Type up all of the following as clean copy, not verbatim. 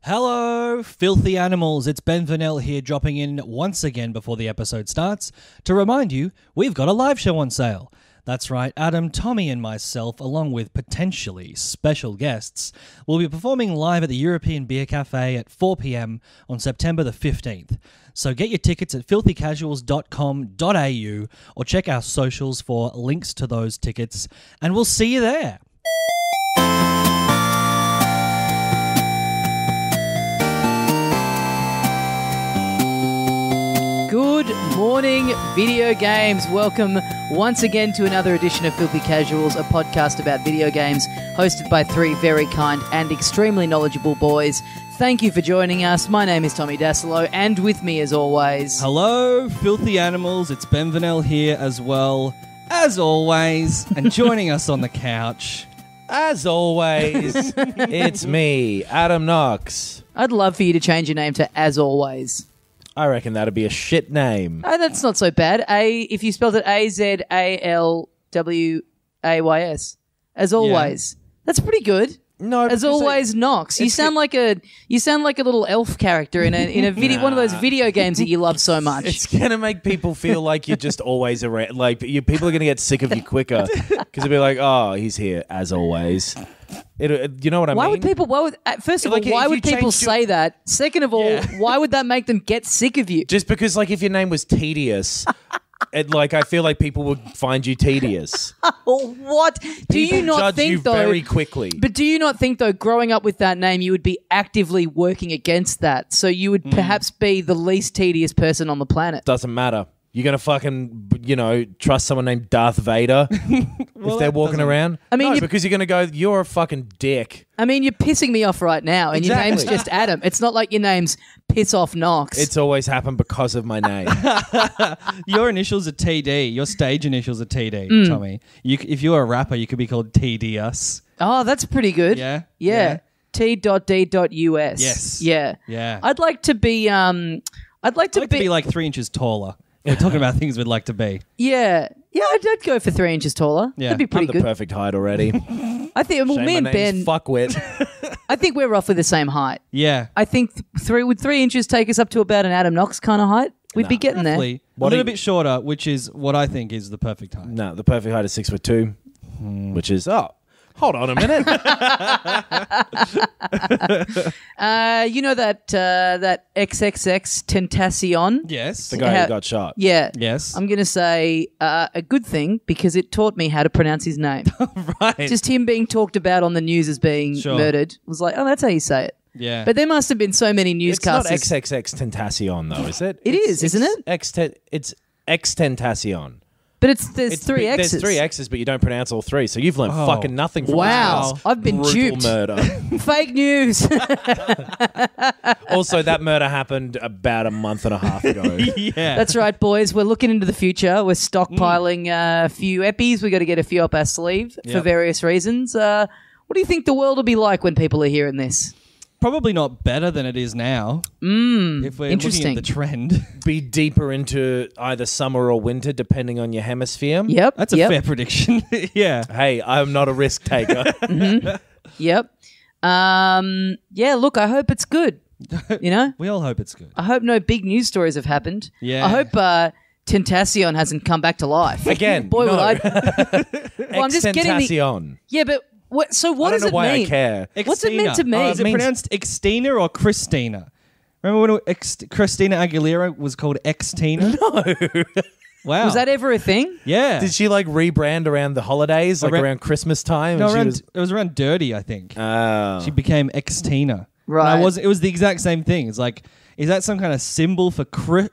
Hello, filthy animals. It's Ben Vernell here, dropping in once again before the episode starts to remind you we've got a live show on sale. That's right, Adam, Tommy and myself, along with potentially special guests, will be performing live at the European Beer Cafe at 4 p.m. on September the 15th. So get your tickets at filthycasuals.com.au or check our socials for links to those tickets, and we'll see you there. Good morning, video games. Welcome once again to another edition of Filthy Casuals, a podcast about video games hosted by three very kind and extremely knowledgeable boys. Thank you for joining us. My name is Tommy Dasilo, and with me as always... Hello, filthy animals. It's Ben Vernell here as well, as always, and joining us on the couch... As always, it's me, Adam Knox. I'd love for you to change your name to As Always. I reckon that'd be a shit name. Oh, that's not so bad. If you spelled it Azalways. As always. That's pretty good. No, As always, Knox. You sound like a little elf character in a video, one of those video games that you love so much. It's gonna make people feel like you're just always around. Like people are gonna get sick of you quicker because they'll be like, "Oh, he's here as always." You know what I mean? First of all, why would people say that? Second of all, why would that make them get sick of you? Just because, like, if your name was Tedious, I feel like people would find you tedious. What? Do you not judge think you though? Very quickly. But do you not think though, growing up with that name, you would be actively working against that? So you would perhaps be the least tedious person on the planet. Doesn't matter. You're going to fucking, trust someone named Darth Vader if they're walking around? I mean, because you're going to go, you're a fucking dick. I mean, you're pissing me off right now, and your name's just Adam. It's not like your name's Piss Off Knox. It's always happened because of my name. Your initials are TD. Your stage initials are TD, Tommy. If you were a rapper, you could be called TDS. Oh, that's pretty good. Yeah? Yeah. T.D.US. Yes. Yeah. Yeah. I'd like to be... I'd like to be like 3 inches taller. We're talking about things we'd like to be. Yeah. Yeah, I'd go for 3 inches taller. Yeah. That'd be pretty I'm good. the perfect height already. I think me and Ben... Fuckwit. I think we're roughly the same height. Yeah. I think would 3 inches take us up to about an Adam Knox kind of height? We'd be getting Roughly. there. A little bit shorter, which is what I think is the perfect height. No, the perfect height is 6'2", which is... Hold on a minute. You know that XXX Tentacion? Yes. The guy who got shot. Yeah. Yes. I'm going to say a good thing because it taught me how to pronounce his name. Right. Just him being talked about on the news as being murdered was like, oh, that's how you say it. Yeah. But there must have been so many newscasters. It's not XXX Tentacion, though, is it? Isn't it? It's X-Tentacion. But there's three X's. There's 3 X's, but you don't pronounce all 3, so you've learned fucking nothing from Wow. I've been brutal duped. murder. Fake news. Also, that murder happened about a month and a half ago. Yeah. That's right, boys. We're looking into the future. We're stockpiling a few eppies. We got to get a few up our sleeve for various reasons. What do you think the world will be like when people are hearing this? Probably not better than it is now. If we're looking at the trend. Be deeper into either summer or winter, depending on your hemisphere. Yep. That's a fair prediction. Yeah. Hey, I'm not a risk taker. Yep. Yeah, look, I hope it's good. You know? We all hope it's good. I hope no big news stories have happened. Yeah. I hope Tentacion hasn't come back to life. Again, Boy, no. would I... Well, I'm just getting Tentacion. Yeah, but... What does it mean? I don't know why I care. What's it meant to mean? Is it pronounced Xtina or Christina? Remember when Christina Aguilera was called Xtina? No. Wow. Was that ever a thing? Yeah. Did she rebrand around the holidays, around Christmas time? No, it was around Dirty, I think. Oh. She became Xtina. Right. And it was the exact same thing. It's like, is that some kind of symbol for Christina?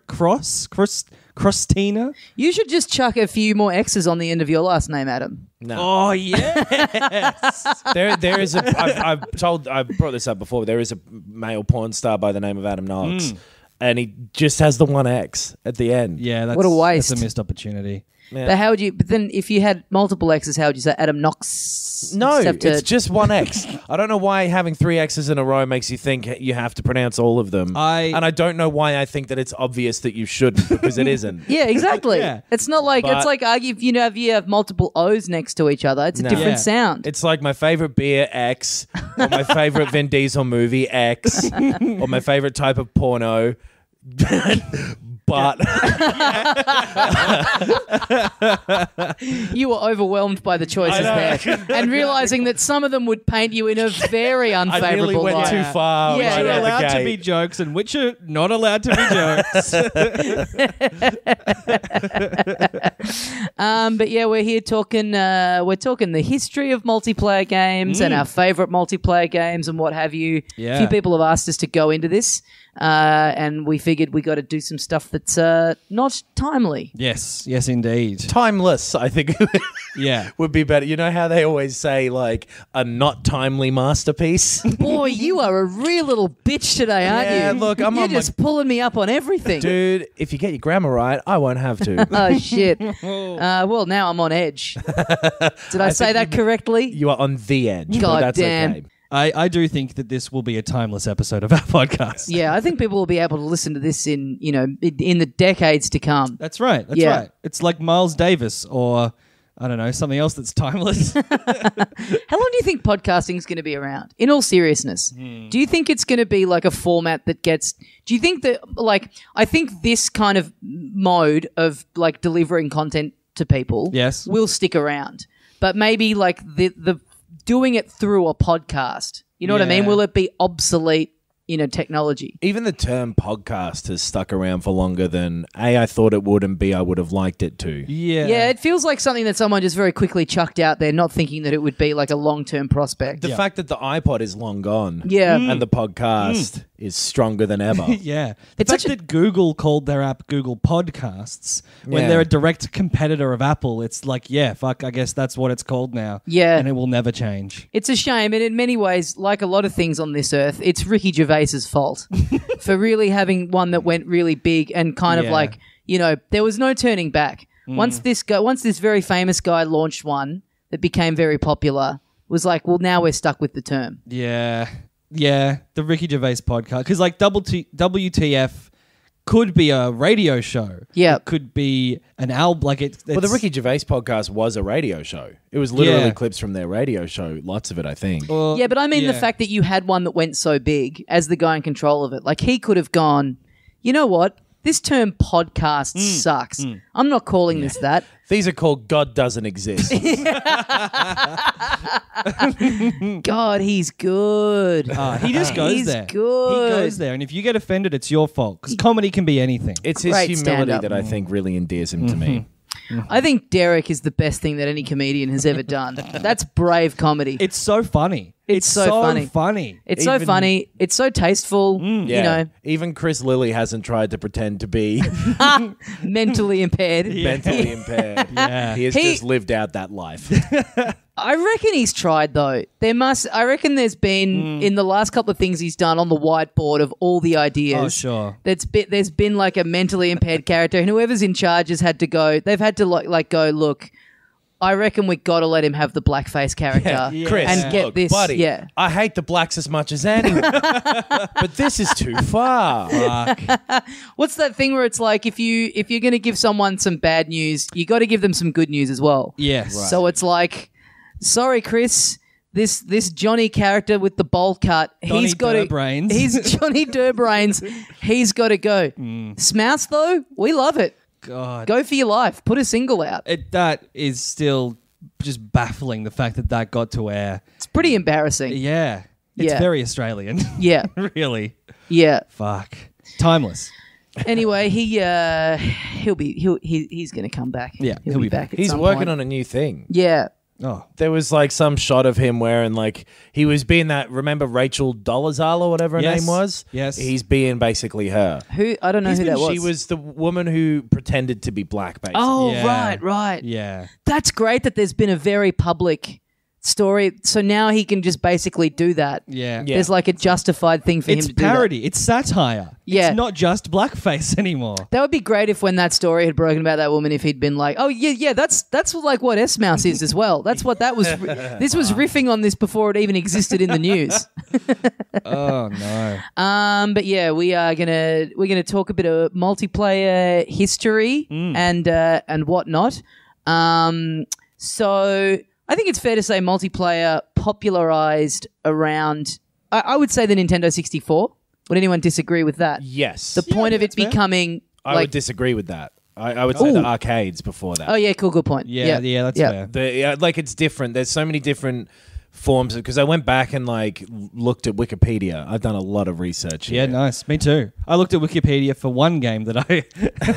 You should just chuck a few more X's on the end of your last name, Adam. No. Oh, yes. there is I've brought this up before. There is a male porn star by the name of Adam Knox, and he just has the one X at the end. Yeah, what a waste. That's a missed opportunity. Yeah. But how would you? But then, if you had multiple X's, how would you say Adam Knox? No, Except it's just one X. I don't know why having 3 X's in a row makes you think you have to pronounce all of them. And I don't know why I think that it's obvious that you shouldn't, because it isn't. Yeah, exactly. Yeah. It's not like it's like if you have multiple O's next to each other, it's a different sound. It's like my favorite beer X, or my favorite Vin Diesel movie X, or my favorite type of porno. But You were overwhelmed by the choices there, and realizing that some of them would paint you in a very I unfavorable really went light. too far. Yeah, right yeah. out the allowed to gate. be jokes and which are not allowed to be jokes. But yeah, we're here talking. We're talking the history of multiplayer games and our favorite multiplayer games and what have you. Yeah. A few people have asked us to go into this, and we figured we got to do some stuff that's not timely. Yes, yes, indeed. Timeless, I think. Yeah. Would be better. You know how they always say, like, a not timely masterpiece? Boy, you are a real little bitch today, aren't Yeah, you? look, I'm You're on my- just pulling me up on everything. Dude, if you get your grammar right, I won't have to. Oh shit! Well, now I'm on edge. Did I say that correctly? You are on the edge. but God that's damn. okay. I do think that this will be a timeless episode of our podcast. Yeah, I think people will be able to listen to this in the decades to come. That's right. That's Yeah. right. It's like Miles Davis or, I don't know, something else that's timeless. How long do you think podcasting is going to be around? In all seriousness, do you think it's going to be like a format that gets? Do you think that I think this kind of mode of like delivering content to people, Yes. will stick around, but maybe like the doing it through a podcast. You know what I mean? Yeah. Will it be obsolete? Technology. Even the term podcast has stuck around for longer than A, I thought it would, and B, I would have liked it to. Yeah. Yeah, it feels like something that someone just very quickly chucked out there, not thinking that it would be like a long-term prospect. The fact that the iPod is long gone. Yeah. And the podcast is stronger than ever. Yeah. The It's fact such a- that Google called their app Google Podcasts when Yeah. they're a direct competitor of Apple, it's like, yeah, fuck, I guess that's what it's called now. Yeah. And it will never change. It's a shame, and in many ways, like a lot of things on this earth, it's Ricky Gervais's fault for really having one that went really big and kind of Yeah. like, there was no turning back. Once this very famous guy launched one that became very popular, it was like, well, now we're stuck with the term. Yeah. Yeah. The Ricky Gervais podcast. Because like WTF could be a radio show. Yeah. It could be an album. Like it's Well, the Ricky Gervais podcast was a radio show. It was literally Yeah. clips from their radio show. Lots of it, I think. Yeah, but I mean the fact that you had one that went so big as the guy in control of it. Like he could have gone, you know what? This term podcast sucks. I'm not calling this that. These are called God Doesn't Exist. God, he's good. he just goes He's there. good. He goes there. And if you get offended, it's your fault. Because comedy can be anything. It's his Great humility stand-up. that I think really endears him to me. I think Derek is the best thing that any comedian has ever done. That's brave comedy. It's so funny. It's so funny. It's so even- funny. It's so tasteful. Yeah. Even Chris Lilly hasn't tried to pretend to be Mentally impaired. mentally impaired. Yeah. He has He- just lived out that life. I reckon he's tried though. I reckon there's been in the last couple of things he's done on the whiteboard of all the ideas. Oh, sure. There's been like a mentally impaired character, and whoever's in charge has had to go. They've had to like go. Look, I reckon we got to let him have the blackface character Chris, and get look, this. buddy, Yeah. I hate the blacks as much as anyone, but this is too far. What's that thing where it's like if you're going to give someone some bad news, you got to give them some good news as well. Yes. So it's like, sorry, Chris, this Johnny character with the bowl cut, he's got to. Durbrains. He's Johnny Durbrains. He's got to go. Smouts though, we love it. God. Go for your life. Put a single out. That is still just baffling, the fact that got to air. It's pretty embarrassing. Yeah. It's Yeah. very Australian. Yeah, Really. yeah. Fuck. Timeless. Anyway, he's going to come back. Yeah, he'll be back. At He's some working point. on a new thing. Yeah. Oh. There was like some shot of him wearing like he was being that. Remember Rachel Dolezal or whatever her Yes. name was? Yes. He's being basically her. Who I don't know who that was. She was the woman who pretended to be black, basically. Oh, Yeah. right. Yeah. That's great that there's been a very public story. So now he can just basically do that. Yeah. There's like a justified thing for him It's to do parody. It's satire. Yeah. It's not just blackface anymore. That would be great if when that story had broken about that woman, if he'd been like, oh, yeah, that's like what S-Mouse is as well. That's what that was. This was riffing on this before it even existed in the news. Oh, no. But yeah, we're gonna talk a bit of multiplayer history and whatnot. So I think it's fair to say multiplayer popularized around, I would say, the Nintendo 64. Would anyone disagree with that? Yes. The point of it becoming I would disagree with that. I would say the arcades before that. Oh yeah, cool, good point. Yeah, that's fair. It's different. There's so many different forms because I went back and looked at Wikipedia. I've done a lot of research here. Yeah, nice. Me too. I looked at Wikipedia for one game that I'm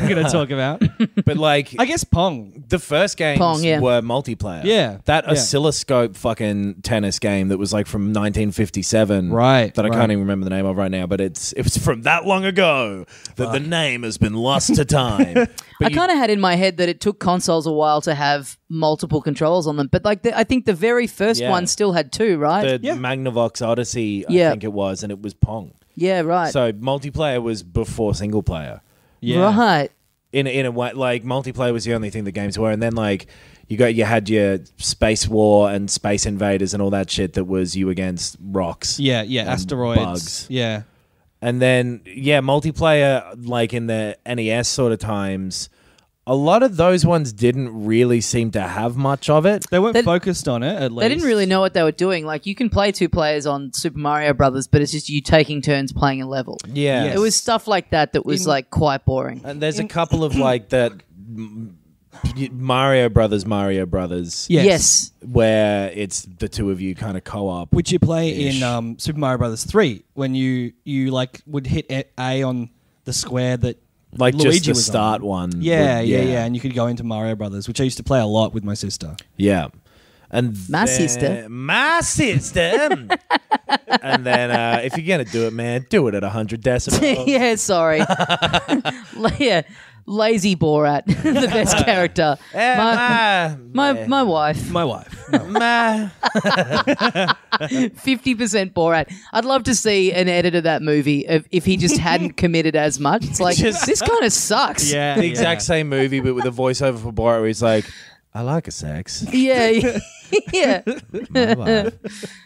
going to talk about. But I guess Pong. the first games were multiplayer. Yeah. That Yeah. oscilloscope fucking tennis game that was from 1957. Right, That I right. can't even remember the name of right now, but it was from that long ago that the name has been lost to time. I kind of had in my head that it took consoles a while to have multiple controls on them, but I think the very first one still had two, right? The Magnavox Odyssey, I think it was, and it was Pong. Yeah, right. So multiplayer was before single player. Yeah. Right. In a way, multiplayer was the only thing the games were, and then you had your Space War and Space Invaders and all that shit that was you against rocks. Yeah, asteroids. Bugs. Yeah. And then multiplayer in the NES sort of times. A lot of those ones didn't really seem to have much of it. They weren't focused on it, at least. They didn't really know what they were doing. Like, you can play two players on Super Mario Brothers, but it's just you taking turns playing a level. Yeah. Yes. It was stuff like that was quite boring. And there's a couple of that Mario Brothers. Yes. Where it's the two of you kind of co-op. Which you play in Super Mario Brothers 3 when you would hit A on the square that Luigi just the was start on. one. Yeah, and you could go into Mario Brothers, which I used to play a lot with my sister. Yeah. And My sister. And then if you're going to do it, man, do it at 100 decibels. Yeah, sorry. Lazy Borat, the best character. My wife. My wife. 50% Borat. I'd love to see an edit of that movie if he just hadn't committed as much. It's like, this kind of sucks. Yeah. The exact same movie, but with a voiceover for Borat where he's like, I like a sex. Yeah. Yeah. My wife.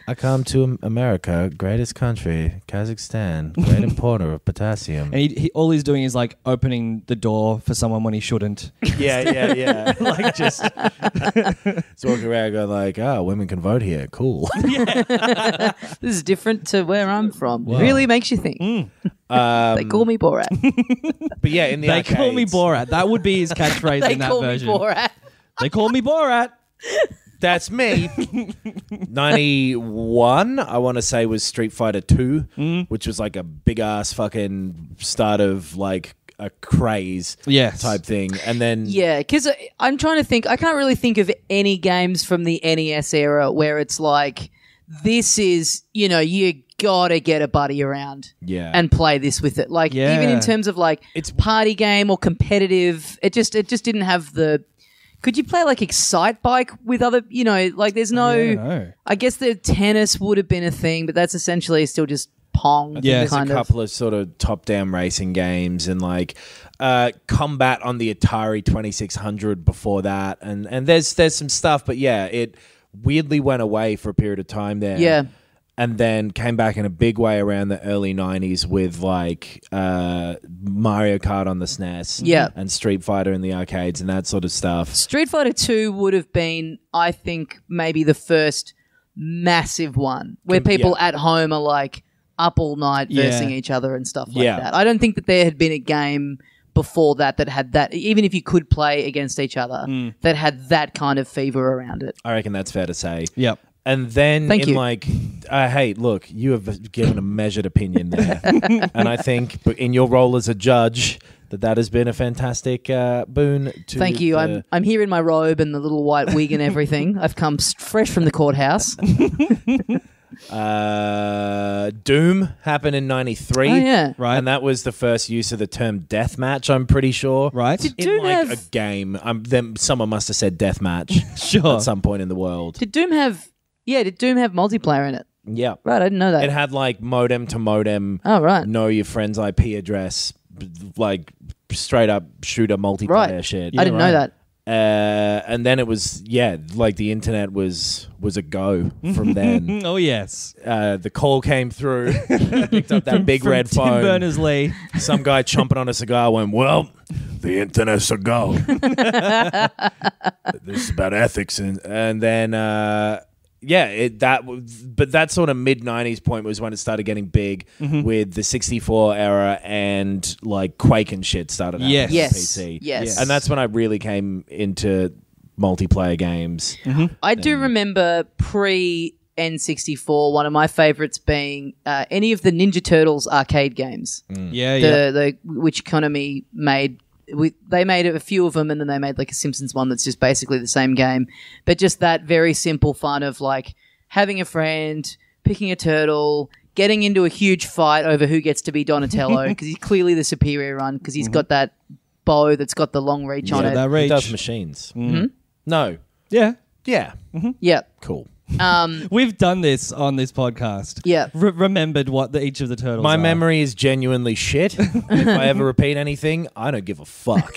I come to America, greatest country, Kazakhstan, great importer of potassium. And all he's doing is opening the door for someone when he shouldn't. Yeah. Just He's walking around going women can vote here. Cool. This is different to where I'm from. Really makes you think. They call me Borat. But yeah, in the they arcades, call me Borat. That would be his catchphrase They in that call me version. Borat. They call me Borat. That's me. 91, I want to say, was Street Fighter 2, which was a big ass fucking start of a craze type thing. And then Yeah, because I'm trying to think. I can't really think of any games from the NES era where it's this is, you gotta get a buddy around and play this with it. Even in terms of it's party game or competitive, it just didn't have the... Could you play Excite Bike with other, there's no... I guess the tennis would have been a thing, but that's essentially still just Pong. There's a couple of sort of top-down racing games and Combat on the Atari 2600 before that. And there's some stuff, but it weirdly went away for a period of time there. Yeah. And then came back in a big way around the early 90s with Mario Kart on the SNES and Street Fighter in the arcades and that sort of stuff. Street Fighter 2 would have been, I think, maybe the first massive one where people at home are up all night versing each other and stuff like that. I don't think that there had been a game before that had that, even if you could play against each other, that had that kind of fever around it. I reckon that's fair to say. Yep. And then Thank you. hey, look, you have given a measured opinion there. And I think in your role as a judge that has been a fantastic boon to... Thank you. I'm here in my robe and the little white wig and everything. I've come fresh from the courthouse. Doom happened in 93. Oh, yeah. Right. And that was the first use of the term deathmatch, I'm pretty sure. Right. Did In Doom have... a game. Someone must have said deathmatch Sure. at some point in the world. Did Doom have Yeah, did Doom have multiplayer in it? Yeah. Right, I didn't know that. It had like modem to modem. Oh, right. Know your friend's IP address, like straight up shooter multiplayer Right. shit. I didn't know that. And then it was like the internet was a go from then. Oh, yes. The call came through, picked up that big red Tim phone. Berners-Lee. Some guy chomping on a cigar went, "Well, the internet's a go." This is about ethics, and then but that sort of mid '90s point was when it started getting big with the 64 era and like Quake and shit started happening on PC. Yes. And that's when I really came into multiplayer games. I do remember pre-N64, one of my favorites being any of the Ninja Turtles arcade games. Yeah. Which Konami made. They made a few of them, and then they made like a Simpsons one that's just basically the same game, but just that very simple fun of like having a friend, picking a turtle, getting into a huge fight over who gets to be Donatello because he's clearly the superior one because he's got that bow that's got the long reach on it. that He reach. does machines. No. Yeah. Yeah. Yeah. Cool. We've done this on this podcast. Yeah. Remembered what each of the turtles My are. memory is genuinely shit. If I ever repeat anything, I don't give a fuck.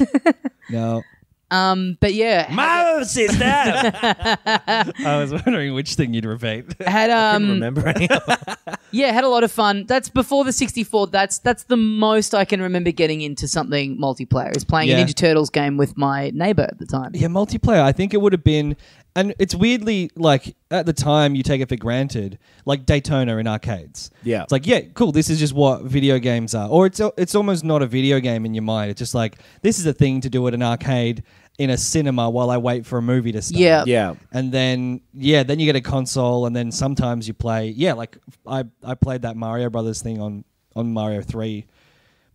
No. But yeah, My sister. I was wondering which thing you'd repeat. had Remember any of them? yeah, had a lot of fun. That's before the 64. That's the most I can remember getting into something multiplayer is playing a Yeah. Ninja Turtles game with my neighbor at the time. Yeah, multiplayer. I think it would have been, and it's weirdly like at the time you take it for granted, like Daytona in arcades. Yeah. It's like, yeah, cool. This is just what video games are, or it's almost not a video game in your mind. It's just like this is a thing to do at an arcade in a cinema while I wait for a movie to start. Yeah. Yeah. And then you get a console, and then sometimes you play. Yeah, like I played that Mario Brothers thing on Mario 3,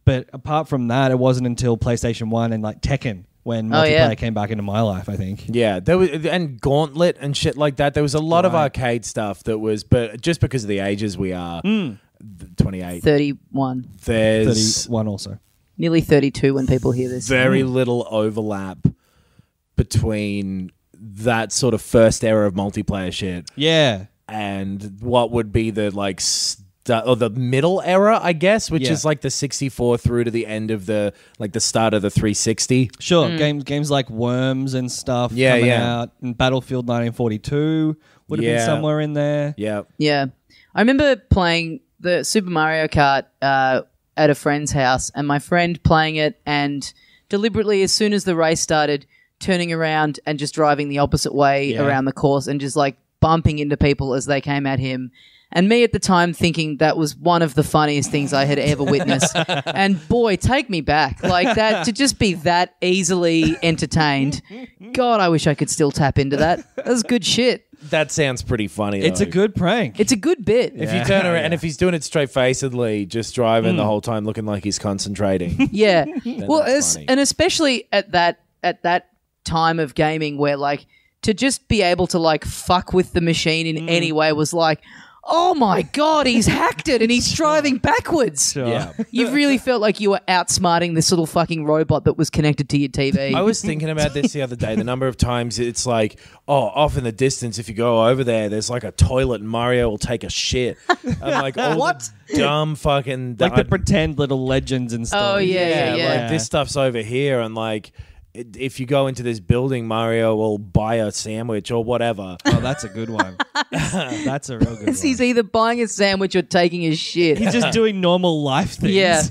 but apart from that, it wasn't until PlayStation 1 and like Tekken when multiplayer came back into my life, I think. Yeah, there was, and Gauntlet and shit like that. There was a lot of arcade stuff that was, but just because of the ages we are, 28. 31. There's 31 also. Nearly 32 when people hear this. very little overlap between that sort of first era of multiplayer shit Yeah. and what would be the like or the middle era, I guess, which Yeah. is like the 64 through to the end of the like the start of the 360. Sure, games like Worms and stuff Yeah, coming yeah. out, and Battlefield 1942 would have been Yeah. somewhere in there. Yeah. Yeah. I remember playing the Super Mario Kart at a friend's house, and my friend playing it and deliberately, as soon as the race started, turning around and just driving the opposite way around the course and just like bumping into people as they came at him. And me at the time thinking that was one of the funniest things I had ever witnessed. And boy, take me back. Like that, to just be that easily entertained. God, I wish I could still tap into that. That was good shit. That sounds pretty funny. It's a though. good prank. It's a good bit. If you turn around and if he's doing it straight facedly, just driving the whole time looking like he's concentrating. Yeah. Well, that's funny. and especially at that time of gaming where like to just be able to like fuck with the machine in any way was like, oh my God, he's hacked it and he's driving backwards. Sure. Yeah. You really felt like you were outsmarting this little fucking robot that was connected to your TV. I was thinking about this the other day. The number of times it's like, oh, off in the distance, if you go over there's like a toilet and Mario will take a shit. And like all What? the dumb fucking Like the pretend little legends and stuff. Oh, yeah. like this stuff's over here and like if you go into this building, Mario will buy a sandwich or whatever. Oh, that's a good one. That's a real good one. He's either buying a sandwich or taking his shit. He's just doing normal life things. Yeah.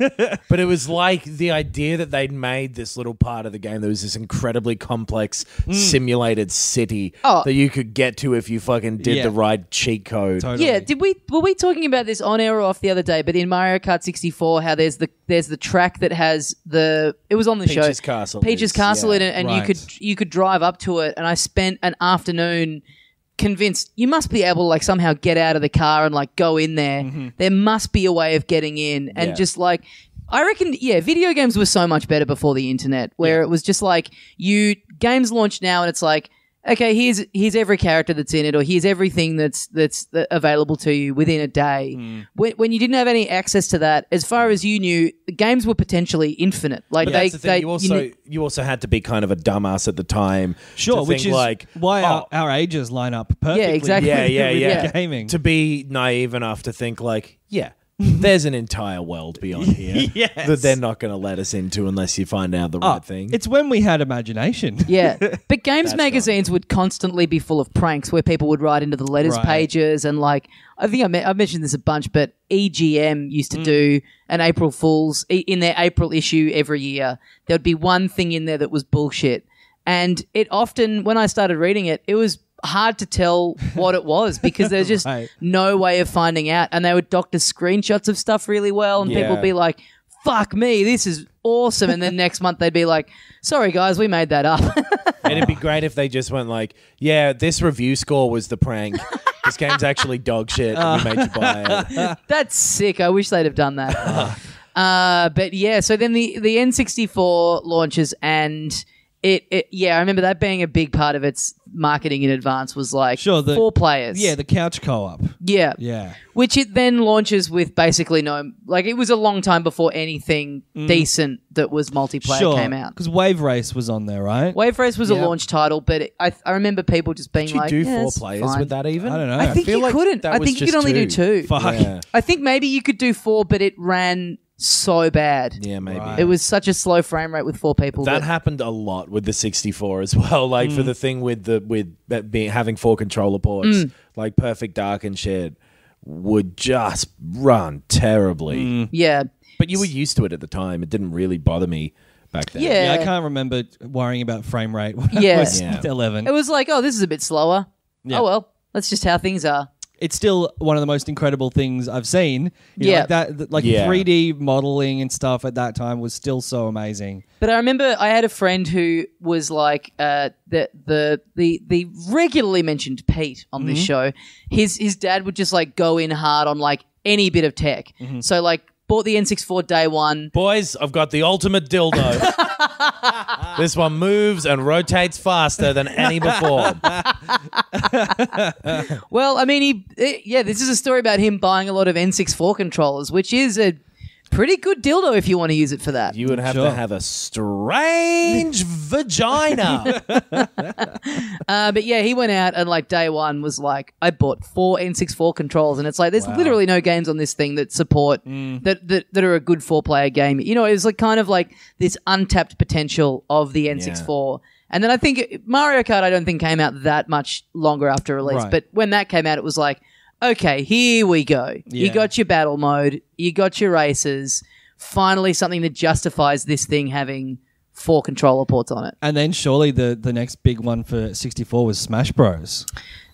But it was like the idea that they'd made this little part of the game. There was this incredibly complex simulated city that you could get to if you fucking did the right cheat code. Totally. Yeah, were we talking about this on air or off the other day? But in Mario Kart 64, how there's the track that has it was on the Peach's show. Castle Peach's is, Castle yeah. in it, and Right. you could drive up to it. And I spent an afternoon convinced you must be able to like somehow get out of the car and like go in there. There must be a way of getting in, and Yeah. just like. I reckon, video games were so much better before the internet, where it was just like games launch now, and it's like, okay, here's every character that's in it, or here's everything that's available to you within a day. When you didn't have any access to that, as far as you knew, the games were potentially infinite. Like But that's the thing. You also had to be kind of a dumbass at the time. Sure, to which think is like, why oh, our ages line up perfectly. Yeah, exactly. Yeah. Gaming. to be naive enough to think like, yeah, there's an entire world beyond here Yes. that they're not going to let us into unless you find out the right thing. It's when we had imagination. Yeah, but games That's magazines would constantly be full of pranks where people would write into the letters Right. pages, and like I think I've mentioned this a bunch, but EGM used to do an April Fool's in their April issue every year. There would be one thing in there that was bullshit, and it often, when I started reading it, it was hard to tell what it was because there's just Right. no way of finding out, and they would doctor screenshots of stuff really well, and people would be like, fuck me, this is awesome. And then next month they'd be like, sorry guys, we made that up. And it'd be great if they just went like, yeah, this review score was the prank. This game's actually dog shit and we made you buy it. That's sick. I wish they'd have done that. But yeah, so then the N64 launches, and I remember that being a big part of its marketing in advance was like Sure, 4 players. Yeah, the couch co-op. Yeah. Yeah. Which it then launches with basically no, like it was a long time before anything decent that was multiplayer came out. Because Wave Race was on there, right? Wave Race was a Yep. launch title, but I remember people just being Did you like, do yeah, 4 it's players fine. with that even? I don't know. I think feel you like couldn't. that I was think you could just only do 2. 2. Fuck. Yeah. I think maybe you could do 4, but it ran so bad. Yeah, maybe. Right. It was such a slow frame rate with 4 people. That happened a lot with the 64 as well. Like for the thing with having 4 controller ports, like Perfect Dark and shit, would just run terribly. Yeah. But you were used to it at the time. It didn't really bother me back then. Yeah. Yeah, I can't remember worrying about frame rate when Yeah. I was Yeah. 11. It was like, oh, this is a bit slower. Yeah. Oh, well, that's just how things are. It's still one of the most incredible things I've seen. You know, Yeah. like that, like Yeah. 3D modeling and stuff at that time was still so amazing. But I remember I had a friend who was like the regularly mentioned Pete on this show. His dad would just like go in hard on like any bit of tech. So like bought the N64 day one. Boys, I've got the ultimate dildo. This one moves and rotates faster than any before. Well, I mean, this is a story about him buying a lot of N64 controllers, which is a pretty good dildo if you want to use it for that. You would have Sure. to have a strange vagina. But yeah, he went out and like day one was like, I bought 4 N64 controllers, and it's like there's literally no games on this thing that support that are a good 4-player game. You know, it was like kind of like this untapped potential of the N64. And then I think Mario Kart I don't think came out that much longer after release, Right. but when that came out, it was like, okay, here we go. You Yeah. got your battle mode, you got your races. Finally, something that justifies this thing having 4 controller ports on it. And then surely the next big one for 64 was Smash Bros.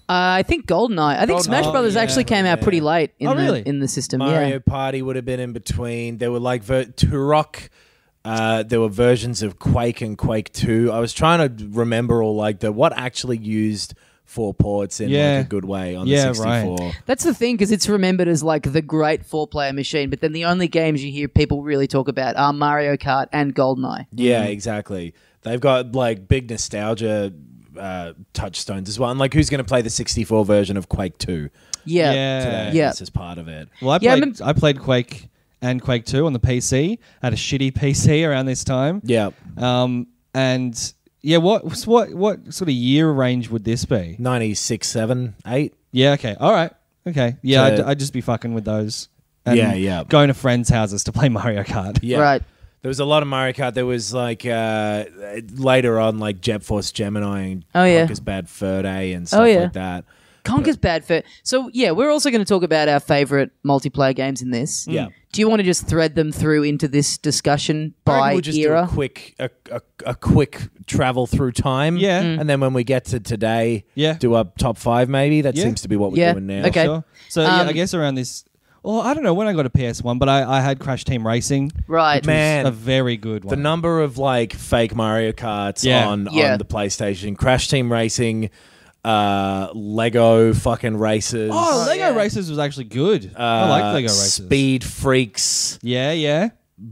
I think GoldenEye. I think GoldenEye, Smash Brothers yeah, actually came out yeah. pretty late in Oh, really? in the system. Mario Yeah. Party would have been in between. There were like Turok. There were versions of Quake and Quake 2. I was trying to remember all like what actually used 4 ports in Yeah. like a good way on Yeah, the 64. right. That's the thing, because it's remembered as like the great 4-player machine, but then the only games you hear people really talk about are Mario Kart and GoldenEye. Yeah, exactly. They've got like big nostalgia touchstones as well. And like, who's going to play the 64 version of Quake 2 Yeah. today? Yeah. This is part of it. Well, Yeah, I played Quake and Quake 2 on the PC. I had a shitty PC around this time. Yeah. And yeah, what sort of year range would this be? 96, 7, 8. Yeah, okay. All right. Okay. Yeah, So- I'd just be fucking with those. And Yeah. going to friends' houses to play Mario Kart. Yeah. Right. There was a lot of Mario Kart. There was like later on like Jet Force Gemini and Oh, yeah. Conker's Bad Fur Day and stuff Oh, yeah. like that. Conker's Bad Fur. So, yeah, we're also going to talk about our favourite multiplayer games in this. Yeah. Do you want to just thread them through into this discussion I reckon by we'll just era? do a quick travel through time. Yeah. And then when we get to today, Yeah. do a top 5 maybe. That Yeah. seems to be what we're Yeah. doing now. Okay. Sure. So yeah, I guess around this. Well, I don't know when I got a PS1, but I had Crash Team Racing. Right. Man. A very good one. The number of like fake Mario Karts Yeah. on Yeah. the PlayStation, Crash Team Racing, Lego fucking races. Oh, Lego yeah. Racers was actually good. I like Lego Racers. Speed Freaks, Yeah, yeah.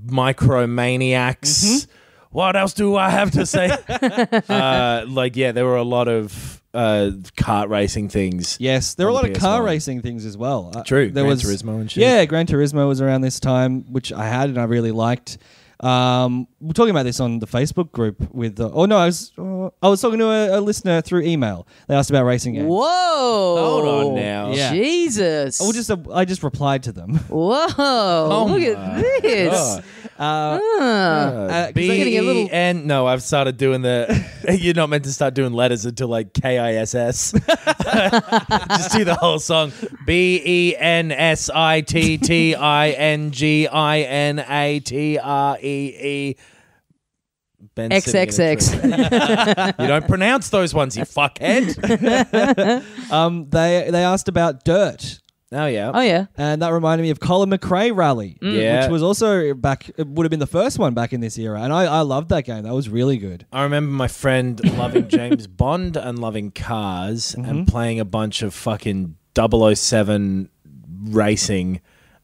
Micromaniacs, what else do I have to say? There were a lot of kart racing things. Yes, there were a lot of car PS1. racing things as well. True, There Gran was Turismo and shit. Yeah, Gran Turismo was around this time, which I had and I really liked. We're talking about this on the Facebook group with. I was talking to a listener through email. They asked about racing games. Whoa! Hold on now. Yeah. Jesus! I just replied to them. Whoa! Look at this. B-E-N. No, I've started doing the. You're not meant to start doing letters until like KISS. Just do the whole song. BENSITTINGINATREE. Ben's sitting in a XXX. tree. You don't pronounce those ones, you fuckhead. They asked about Dirt. Oh yeah. Oh yeah. And that reminded me of Colin McRae Rally, Yeah. which was also back. It would have been the first one back in this era, and I loved that game. That was really good. I remember my friend loving James Bond and loving cars and playing a bunch of fucking 007 racing,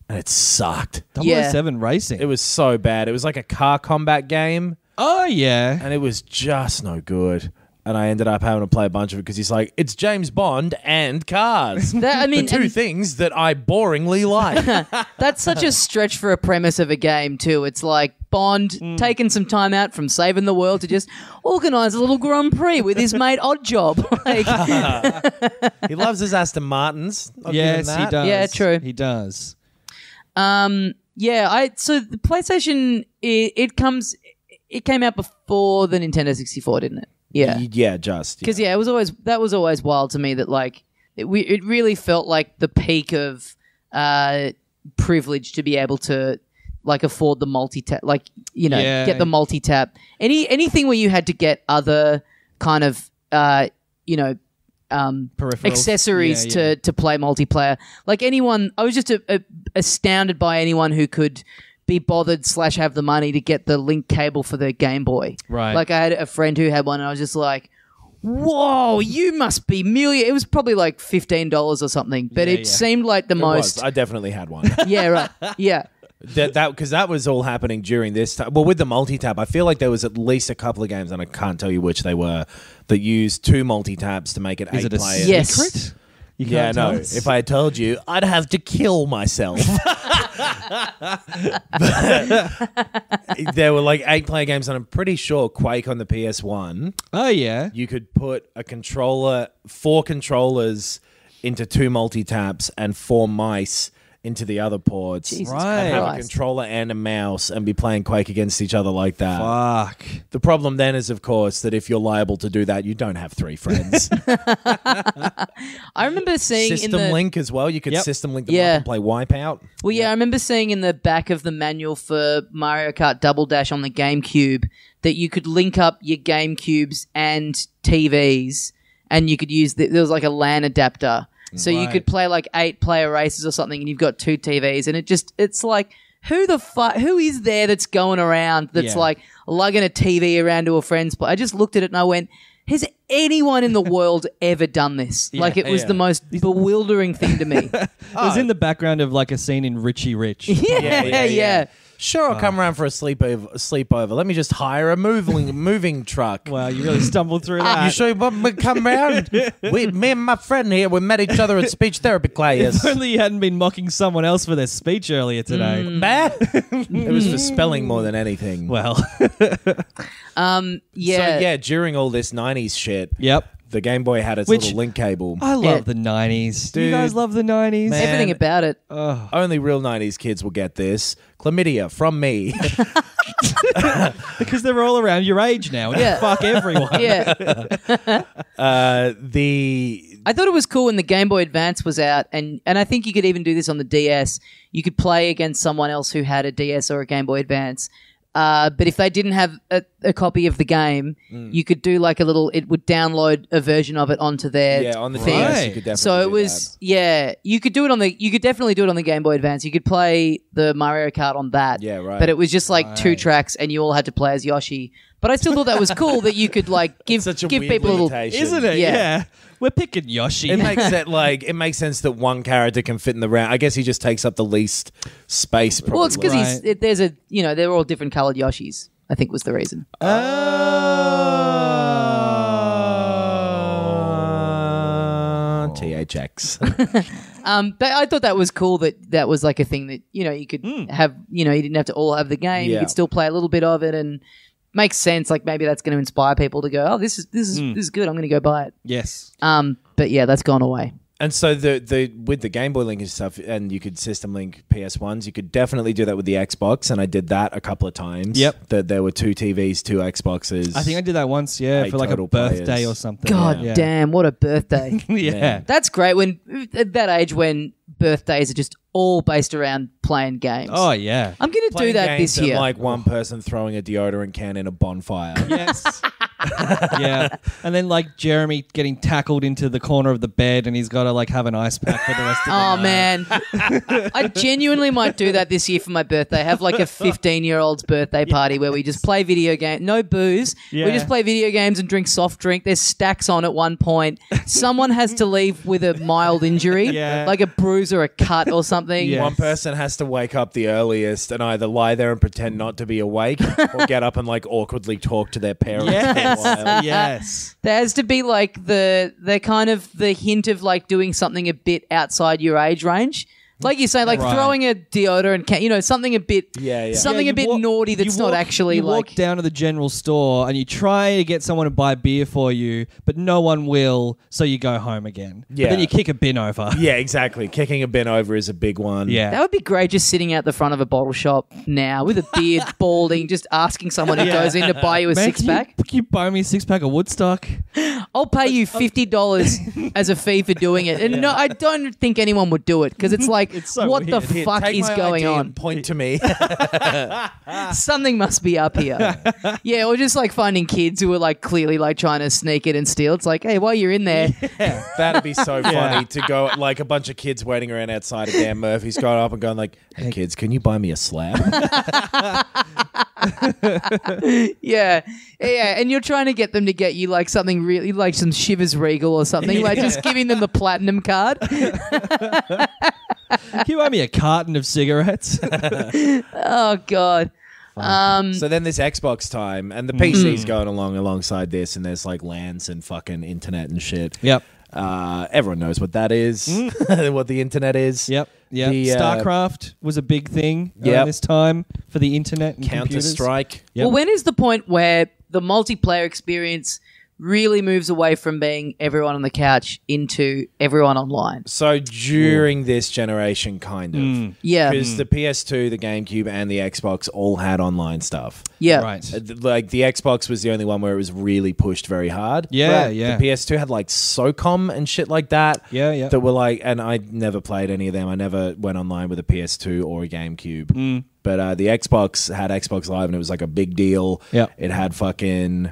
and it sucked. 007 Racing. It was so bad. It was like a car combat game, Oh yeah. and it was just no good. And I ended up having to play a bunch of it because he's like, it's James Bond and cars. The two things that I boringly like. That's such a stretch for a premise of a game too. It's like Bond taking some time out from saving the world to just organise a little Grand Prix with his mate Oddjob. He loves his Aston Martins. I'll give him Yes, that. he does. Yeah, true. He does. So the PlayStation it came out before the Nintendo 64, didn't it? Yeah. Yeah, just. Because it was always wild to me that like it really felt like the peak of privilege to be able to like afford the multi-tap, get the multi-tap. Anything where you had to get other kind of Peripherals. accessories to play multiplayer. Like anyone, I was just astounded by anyone who could be bothered / have the money to get the link cable for the Game Boy. Right. Like I had a friend who had one and I was just like, whoa, you must be million. It was probably like $15 or something, but it seemed like the most. I definitely had one. Yeah, right. Yeah. Because that was all happening during this time. Well, with the multi-tap, I feel like there was at least a couple of games, and I can't tell you which they were, that used 2 multi-taps to make it Is 8 it a players. Yes. secret? You Yeah, can't tell no. us? If I had told you, I'd have to kill myself. There were like 8-player games, and I'm pretty sure Quake on the PS1, Oh yeah. you could put 4 controllers into 2 multi-taps and 4 mice into the other ports. Jesus Right. And have a Christ. controller and a mouse and be playing Quake against each other like that. Fuck. The problem then is, of course, that if you're liable to do that, you don't have 3 friends. I remember seeing System in the link as well. You could Yep. system link them Yeah. up and play Wipeout. Well, yeah, I remember seeing in the back of the manual for Mario Kart Double Dash on the GameCube that you could link up your GameCubes and TVs, and you could use there was like a LAN adapter, so you Right. could play like 8-player races or something, and you've got 2 TVs, and it's like who is there that's going around that's Yeah. like lugging a TV around to a friend's place? I just looked at it and I went, has anyone in the world ever done this? Like it was yeah. the most bewildering thing to me. It was in the background of like a scene in Richie Rich. Yeah. Sure, I'll come around for a sleepover. Let me just hire a moving truck. Wow, you really stumbled through that. You sure you want me to come around? Me and my friend here, we met each other at speech therapy class. If only you hadn't been mocking someone else for their speech earlier today. It was for spelling more than anything. Well, So yeah, during all this 90s shit, yep. the Game Boy had its Which- little link cable. I love Yeah. the 90s. Do you Dude. guys love the 90s? Man. Everything about it. Only real 90s kids will get this. Chlamydia from me. Because they're all around your age now. And Yeah. fuck everyone. Yeah. The I thought it was cool when the Game Boy Advance was out, and I think you could even do this on the DS. You could play against someone else who had a DS or a Game Boy Advance. But if they didn't have a copy of the game, you could do like it would download a version of it onto their on the thing. DS, Right. you could definitely So it do was, you could do it you could definitely do it on the Game Boy Advance. You could play the Mario Kart on that. Yeah, right. But it was just like 2 tracks and you all had to play as Yoshi. But I still thought that was cool that you could like give such a give weird people a little. limitation. Isn't it? Yeah. Yeah. We're picking Yoshi. It makes it makes sense that one character can fit in the round. I guess he just takes up the least space. Probably. Well, it's because Right. they're all different coloured Yoshis. I think was the reason. THX. But I thought that was cool that was like a thing that, you could have, you didn't have to all have the game. You Yeah. could still play a little bit of it, and makes sense. Like maybe that's going to inspire people to go, oh, this is good. I'm going to go buy it. Yes. But yeah, that's gone away. And so the with the Game Boy Link and stuff, and you could system link PS1s, you could definitely do that with the Xbox, and I did that a couple of times. Yep. That there were 2 TVs, 2 Xboxes. I think I did that once, yeah, 8 for like a total birthday players. or something. God yeah. damn, what a birthday. Yeah. That's great when at that age when birthdays are just all based around playing games. Oh, yeah. I'm going to do Playing that games this year. and like one person throwing a deodorant can in a bonfire. Yes. Yeah. And then like Jeremy getting tackled into the corner of the bed and he's got to like have an ice pack for the rest of the Oh night. man, I genuinely might do that this year for my birthday. Have like a 15-year-old's birthday party where we just play video games, no booze. Yeah. We just play video games and drink soft drink. There's stacks on at one point. Someone has to leave with a mild injury, Yeah. like a bruise or a cut or something. Yeah. One person has to wake up the earliest and either lie there and pretend not to be awake or get up and like awkwardly talk to their parents for a Yes. while. Yes. There has to be like the kind of the hint of like doing something a bit outside your age range. Like you say, like Right. throwing a deodorant can, something a bit, Yeah, yeah. something Yeah, a bit you walk- naughty that's you not walk- actually you like. walk down to the general store and you try to get someone to buy beer for you, but no one will, so you go home again. Yeah. But then you kick a bin over. Yeah, exactly. Kicking a bin over is a big one. Yeah. That would be great, just sitting out the front of a bottle shop now with a beard, balding, just asking someone who goes in to buy you a Man, six-pack. Can you buy me a 6-pack of Woodstock? I'll pay you $50 as a fee for doing it. And no, I don't think anyone would do it because it's like, It's so what the weird. Here, fuck take is my going ID on? and point to me. Something must be up here. Yeah, or just like finding kids who are like clearly like trying to sneak it and steal. It's like, hey, while you're in there, That'd be so funny to go like a bunch of kids waiting around outside of Dan Murphy's going up and going like, "Hey kids, can you buy me a slab?" yeah, and you're trying to get them to get you like something really like some Shivers Regal or something, like just giving them the platinum card. Can you buy me a carton of cigarettes? Oh God. So then this Xbox time and the PC's going alongside this, and there's like LANs and fucking internet and shit. Yep. Everyone knows what that is, what the internet is. Yep. Yep. The, StarCraft was a big thing Yep. around this time for the internet and Counter computers. Strike. Yep. Well, when is the point where the multiplayer experience really moves away from being everyone on the couch into everyone online? So during this generation, kind of. Yeah. Because the PS2, the GameCube, and the Xbox all had online stuff. Yeah. Right. Like the Xbox was the only one where it was really pushed very hard. Yeah, Right. yeah. The PS2 had like SOCOM and shit like that. Yeah, yeah. That were like, and I never played any of them. I never went online with a PS2 or a GameCube. But the Xbox had Xbox Live, and it was like a big deal. Yep. It had fucking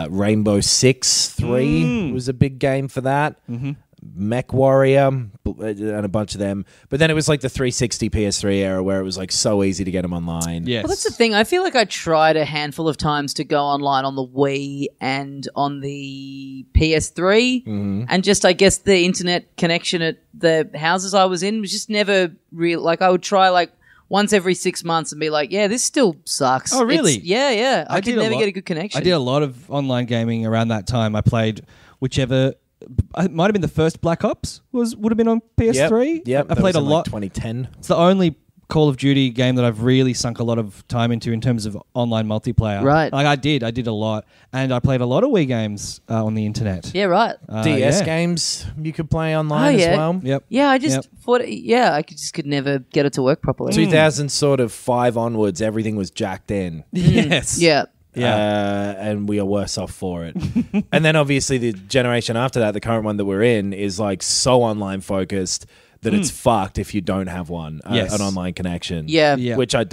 Rainbow Six 3 was a big game for that. Mech Warrior and a bunch of them. But then it was like the 360 PS3 era where it was like so easy to get them online. Yes. Well, that's the thing. I feel like I tried a handful of times to go online on the Wii and on the PS3, and just I guess the internet connection at the houses I was in was just never real. Like I would try like once every 6 months and be like, yeah, this still sucks. Oh, really? Yeah. I could did never lot- get a good connection. I did a lot of online gaming around that time. I played whichever. It might have been the first Black Ops would have been on PS3. Yep. I that played was a in, lot. Like 2010. It's the only Call of Duty game that I've really sunk a lot of time into in terms of online multiplayer. Right. Like I did a lot, and I played a lot of Wii games on the internet. Yeah, right. DS yeah. games you could play online yeah. as well. Yep. Yeah, I just Yep. thought, I could never get it to work properly. 2000 sort of 5 onwards, everything was jacked in. Yes. Yeah. Yeah. And we are worse off for it. And then obviously the generation after that, the current one that we're in, is like so online focused that it's fucked if you don't have one, Yes. an online connection. Yeah. Yeah. Which I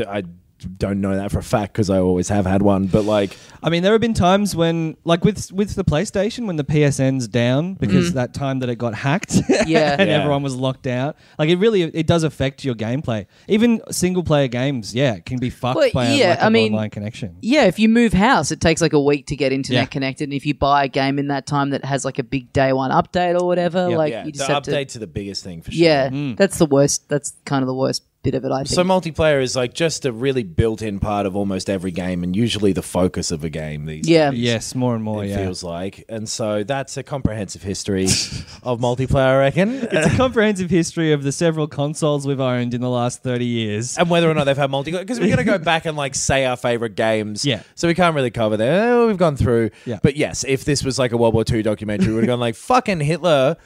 don't know that for a fact because I always have had one. But like, I mean, there have been times when, like with the PlayStation, when the PSN's down because that time that it got hacked, Yeah. and Yeah. everyone was locked out. Like it does affect your gameplay. Even single player games, it can be fucked Well, by an online connection. Yeah, if you move house, it takes like a week to get internet Yeah. connected. And if you buy a game in that time that has like a big day one update or whatever, Yeah. like yeah, you the just have to. updates are the biggest thing for sure. Yeah, that's the worst. That's kind of the worst bit of it, I think. So multiplayer is like just a really built-in part of almost every game, and usually the focus of a game these days. Yes, more and more, It feels like. And so that's a comprehensive history of multiplayer, I reckon. It's a comprehensive history of the several consoles we've owned in the last 30 years. And whether or not they've had multiplayer. Because we're going to go back and like say our favorite games. Yeah. So we can't really cover that. We've gone through. Yeah. But yes, if this was like a World War II documentary, we would have gone like, fucking Hitler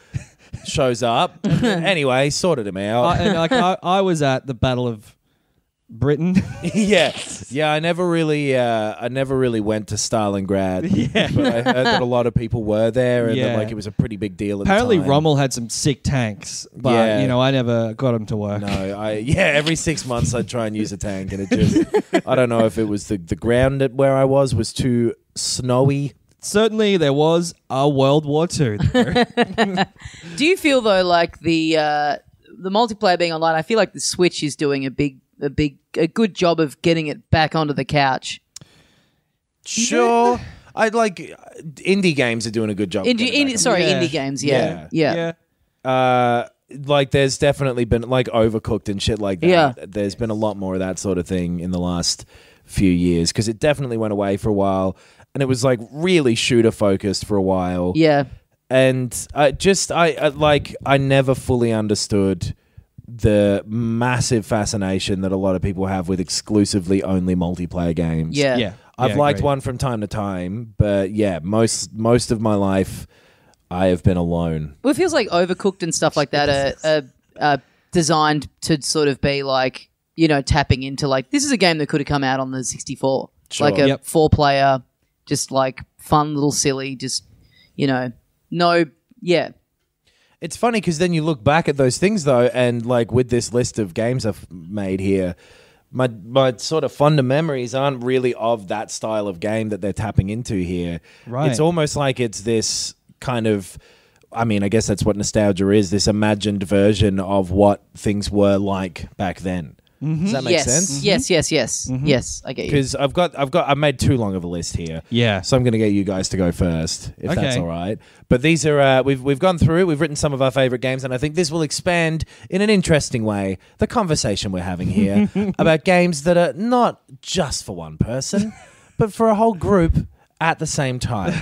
shows up. Anyway, sorted him out. I was at the Battle of Britain. Yeah. I never really went to Stalingrad. Yeah. But I heard that a lot of people were there, and that, Yeah. like it was a pretty big deal at Apparently the time. Rommel had some sick tanks, but Yeah. I never got them to work. No, every 6 months I'd try and use a tank, and it just, I don't know if it was the ground at where I was too snowy. Certainly there was a World War II. Do you feel though like the multiplayer being online? I feel like the Switch is doing a good job of getting it back onto the couch. Sure. I'd like indie games are doing a good job. Indie games, yeah. Like there's definitely been like Overcooked and shit like that. Yeah. There's been a lot more of that sort of thing in the last few years because it definitely went away for a while, and it was like really shooter focused for a while. Yeah. And I never fully understood the massive fascination that a lot of people have with exclusively only multiplayer games. Yeah. Yeah. I've liked agreed. one from time to time, but yeah, most of my life I have been alone. Well, it feels like Overcooked and stuff like that are designed to sort of be like, tapping into like, this is a game that could have come out on the 64. Sure. Like a Yep. 4-player, just like fun little silly, just, It's funny because then you look back at those things though, and like with this list of games I've made here, my sort of fonder memories aren't really of that style of game that they're tapping into here. Right. It's almost like it's this kind of, I mean, I guess that's what nostalgia is, this imagined version of what things were like back then. Does that make sense? Yes, Yes, I get you. Because I made too long of a list here. Yeah. So I'm going to get you guys to go first, if that's Okay. all right. But these are we've gone through. We've written some of our favorite games, and I think this will expand in an interesting way the conversation we're having here about games that are not just for one person, but for a whole group at the same time.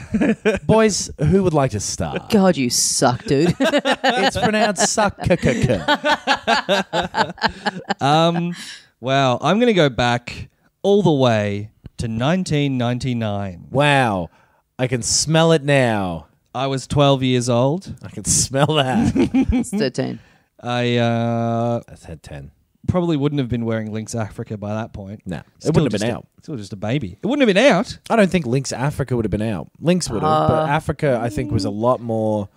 Boys, who would like to start? God, you suck, dude. It's pronounced suck. Well, I'm going to go back all the way to 1999. Wow, I can smell it now. I was 12 years old. I can smell that. It's 13. I That's had 10. probably wouldn't have been wearing Lynx Africa by that point. No, it Still wouldn't have just been a- out. Still just a baby. It wouldn't have been out. I don't think Lynx Africa would have been out. Lynx would have, but Africa, I think, was a lot more.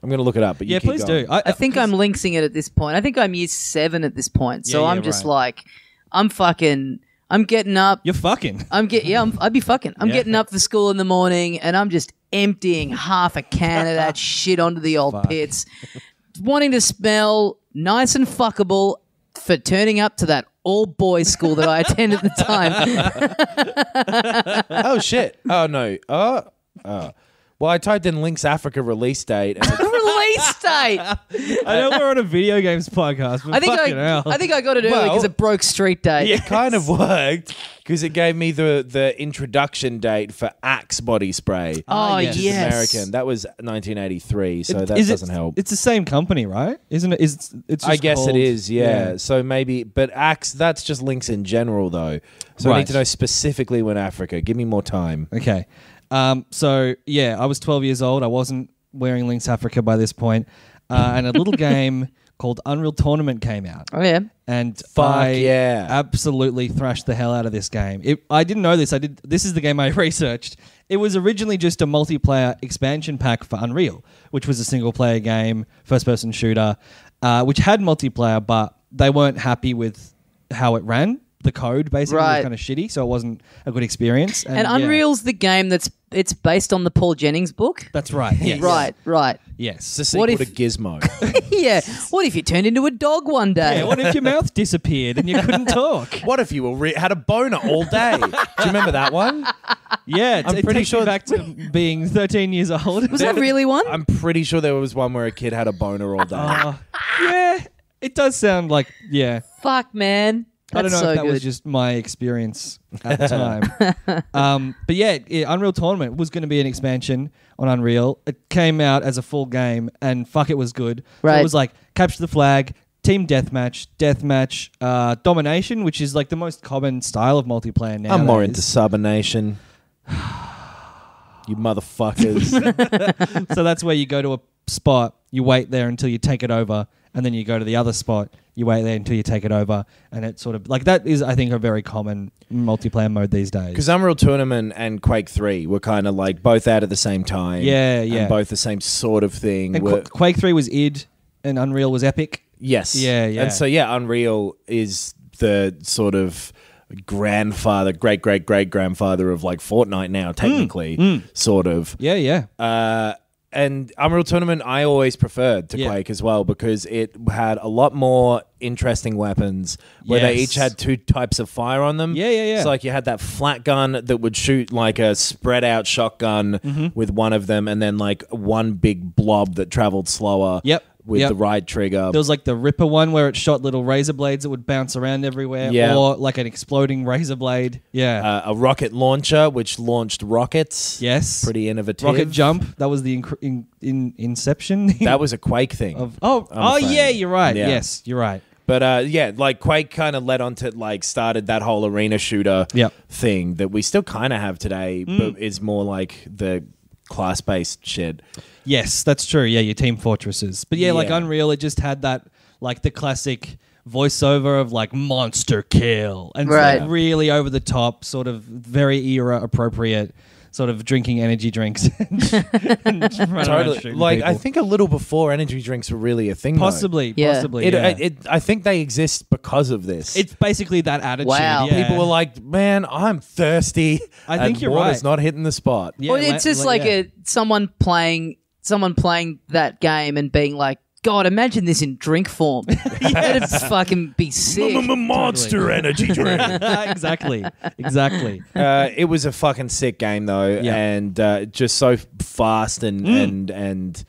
I'm going to look it up, but you Yeah, keep please going. do. I think I'm linksing it at this point. I think I'm year 7 at this point. So Yeah, I'm yeah, just right. like, I'm getting up. You're fucking. I'd be fucking. I'm Yeah. getting up for school in the morning and I'm just emptying half a can of that shit onto the old Fuck. pits, wanting to smell nice and fuckable for turning up to that all-boys school that I attended at the time. Oh, shit. Oh, no. Well, I typed in Lynx Africa release date. And Release date. I know we're on a video games podcast, but I think fucking hell. I got it early Well- because it broke street date. it kind of worked because it gave me the introduction date for Axe body spray. Oh, yes. yes. American. That was 1983, so that Is it- doesn't help. It's the same company, right? Isn't it? It's just I guess called- it is, yeah. So maybe, but Axe, that's just Lynx in general, though. So I Right. need to know specifically when Africa. Give me more time. Okay. So yeah, I was 12 years old. I wasn't wearing Lynx Africa by this point. And a little game called Unreal Tournament came out. Oh yeah. And Fuck I yeah. absolutely thrashed the hell out of this game. I didn't know this. This is the game I researched. It was originally just a multiplayer expansion pack for Unreal, which was a single-player game, first-person shooter, which had multiplayer, but they weren't happy with how it ran. The code basically Right. was kind of shitty, so it wasn't a good experience. And yeah. Unreal's the game it's based on the Paul Jennings book. That's right. Yes. Right. Yes. It's a sequel What if- to Gizmo. Yeah. What if you turned into a dog one day? Yeah, what if your mouth disappeared and you couldn't talk? What if you were had a boner all day? Do you remember that one? Yeah, I'm it pretty takes sure- me back to being 13 years old. Was that really one? I'm pretty sure there was one where a kid had a boner all day. Yeah, It does sound like, yeah. Fuck, man. I don't That's know so if that good. was just my experience at the time. But yeah, Unreal Tournament was going to be an expansion on Unreal. It came out as a full game, and fuck, it was good. So Right. it was like capture the flag, team deathmatch, domination, which is like the most common style of multiplayer now. I'm more into Subination. You motherfuckers. So that's where you go to a spot, you wait there until you take it over, and then you go to the other spot, you wait there until you take it over, and it's sort of like that is, I think, a very common multiplayer mode these days. Because Unreal Tournament and Quake 3 were kind of like both out at the same time. Yeah, yeah. And both the same sort of thing. And Quake 3 was id, and Unreal was epic. Yes. Yeah, yeah. And so, yeah, Unreal is the sort of great-great-great-grandfather of like Fortnite now, technically, sort of. Yeah, yeah. And Unreal Tournament, I always preferred to Yeah. Quake as well because it had a lot more interesting weapons where they Yes. each had two types of fire on them. Yeah, yeah, yeah. So like you had that flat gun that would shoot like a spread out shotgun with one of them, and then like one big blob that traveled slower. Yep. With Yep. the right trigger. There was like the Ripper one where it shot little razor blades that would bounce around everywhere, Yeah. or like an exploding razor blade. Yeah. A rocket launcher which launched rockets. Yes. Pretty innovative. Rocket jump. That was the Inception. That was a Quake thing. oh, I'm afraid. yeah, you're right. Yeah. Yes, you're right. But yeah, like Quake kind of led on to like started that whole arena shooter Yep. thing that we still kind of have today, but is more like the class-based shit. Yes, that's true. Yeah, your team fortresses. But yeah, like Yeah. Unreal, it just had that, like the classic voiceover of like monster kill and Right. like really over the top, sort of very era appropriate, sort of drinking energy drinks. and running around Totally. shooting Like I people. think a little before energy drinks were really a thing. though. Possibly. I think they exist because of this. It's basically that attitude. Wow. Yeah. People were like, "Man, I'm thirsty." I think and you're water's right. not hitting the spot. Yeah, Well, it's just like yeah. someone playing that game and being like, God, imagine this in drink form. That'd fucking be sick. Monster energy drink. exactly. It was a fucking sick game though, Yeah. and just so fast and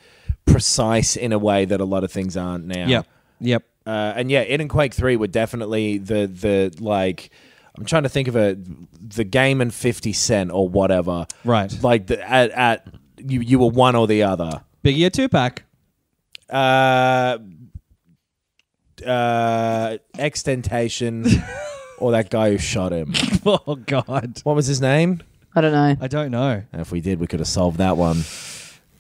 precise in a way that a lot of things aren't now. Yep. And yeah, it and Quake 3 were definitely the like. I'm trying to think of the game and 50 Cent or whatever. Right. Like at you were one or the other. Biggie a 2-pack. Extentation or that guy who shot him. Oh, God. What was his name? I don't know. I don't know. And if we did, we could have solved that one.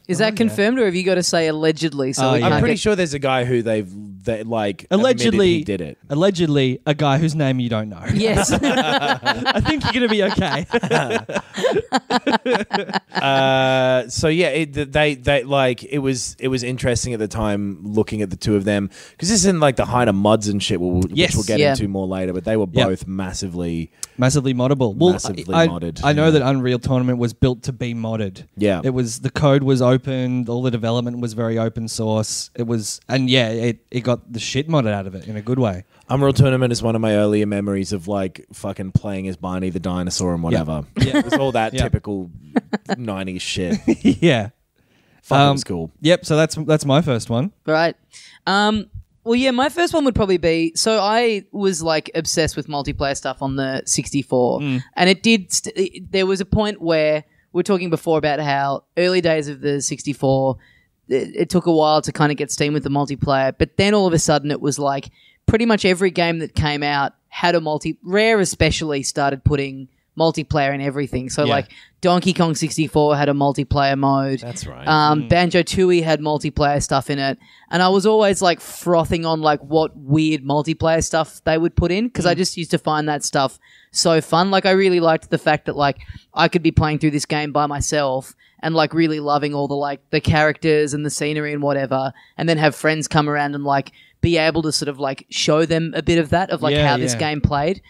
Is that confirmed, or have you got to say allegedly? So we yeah. I'm can't pretty get- sure there's a guy who they like Allegedly, admitted he did it. Allegedly, a guy whose name you don't know. Yes. I think you're going to be okay. So yeah, they like it was interesting at the time looking at the two of them because this isn't like the height of mods and shit, which Yes. we'll get Yeah. into more later. But they were Yep. both massively. Massively moddable. Well, Massively I modded, I know yeah. that Unreal Tournament was built to be modded. Yeah. It was, the code was open, all the development was very open source. It was, and yeah, it got the shit modded out of it in a good way. Unreal Tournament is one of my earlier memories of like fucking playing as Barney the dinosaur and whatever. Yeah. It was all that Yeah. typical 90s shit. Yeah. Fucking was cool. Yep, so that's my first one. Right. Well, yeah, my first one would probably be, so I was like obsessed with multiplayer stuff on the 64, and it did, there was a point where we were talking before about how early days of the 64, it took a while to kind of get steam with the multiplayer, but then all of a sudden it was like pretty much every game that came out had a Rare especially started putting multiplayer in everything. So Yeah. like Donkey Kong 64 had a multiplayer mode. That's right. Banjo-Tooie had multiplayer stuff in it. And I was always like frothing on like what weird multiplayer stuff they would put in because I just used to find that stuff so fun. Like I really liked the fact that like I could be playing through this game by myself and like really loving all the like the characters and the scenery and whatever, and then have friends come around and like be able to sort of like show them a bit of that of like Yeah, how this yeah. game played.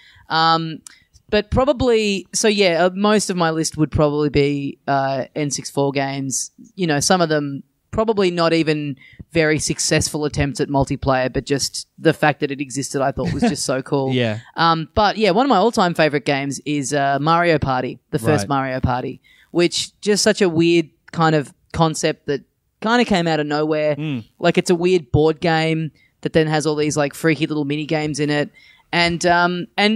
But probably, so yeah, most of my list would probably be N64 games. You know, some of them probably not even very successful attempts at multiplayer, but just the fact that it existed I thought was just so cool. Yeah. But yeah, one of my all-time favorite games is Mario Party, the first Right. Mario Party, which just such a weird kind of concept that kind of came out of nowhere. Like it's a weird board game that then has all these like freaky little mini games in it. And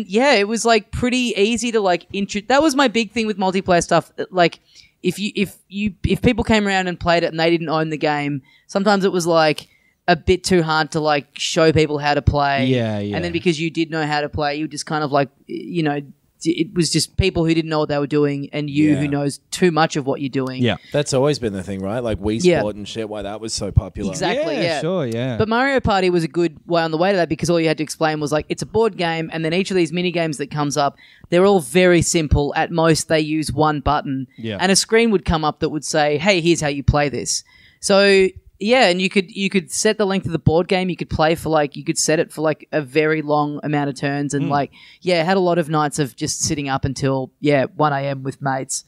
yeah, it was like pretty easy to like that was my big thing with multiplayer stuff. Like if people came around and played it and they didn't own the game, sometimes it was like a bit too hard to like show people how to play. Yeah. And then because you did know how to play, you just kind of like, you know, it was just people who didn't know what they were doing and you who knows too much of what you're doing. Yeah. That's always been the thing, right? Like Wii Sport and shit, why that was so popular. Exactly, yeah. Sure, yeah. But Mario Party was a good way on the way to that because all you had to explain was like, it's a board game and then each of these mini games that comes up, they're all very simple. At most, they use one button. Yeah. And a screen would come up that would say, hey, here's how you play this. So... yeah, and you could set the length of the board game. You could play for like you could set it for like a very long amount of turns, and like had a lot of nights of just sitting up until 1 a.m. with mates,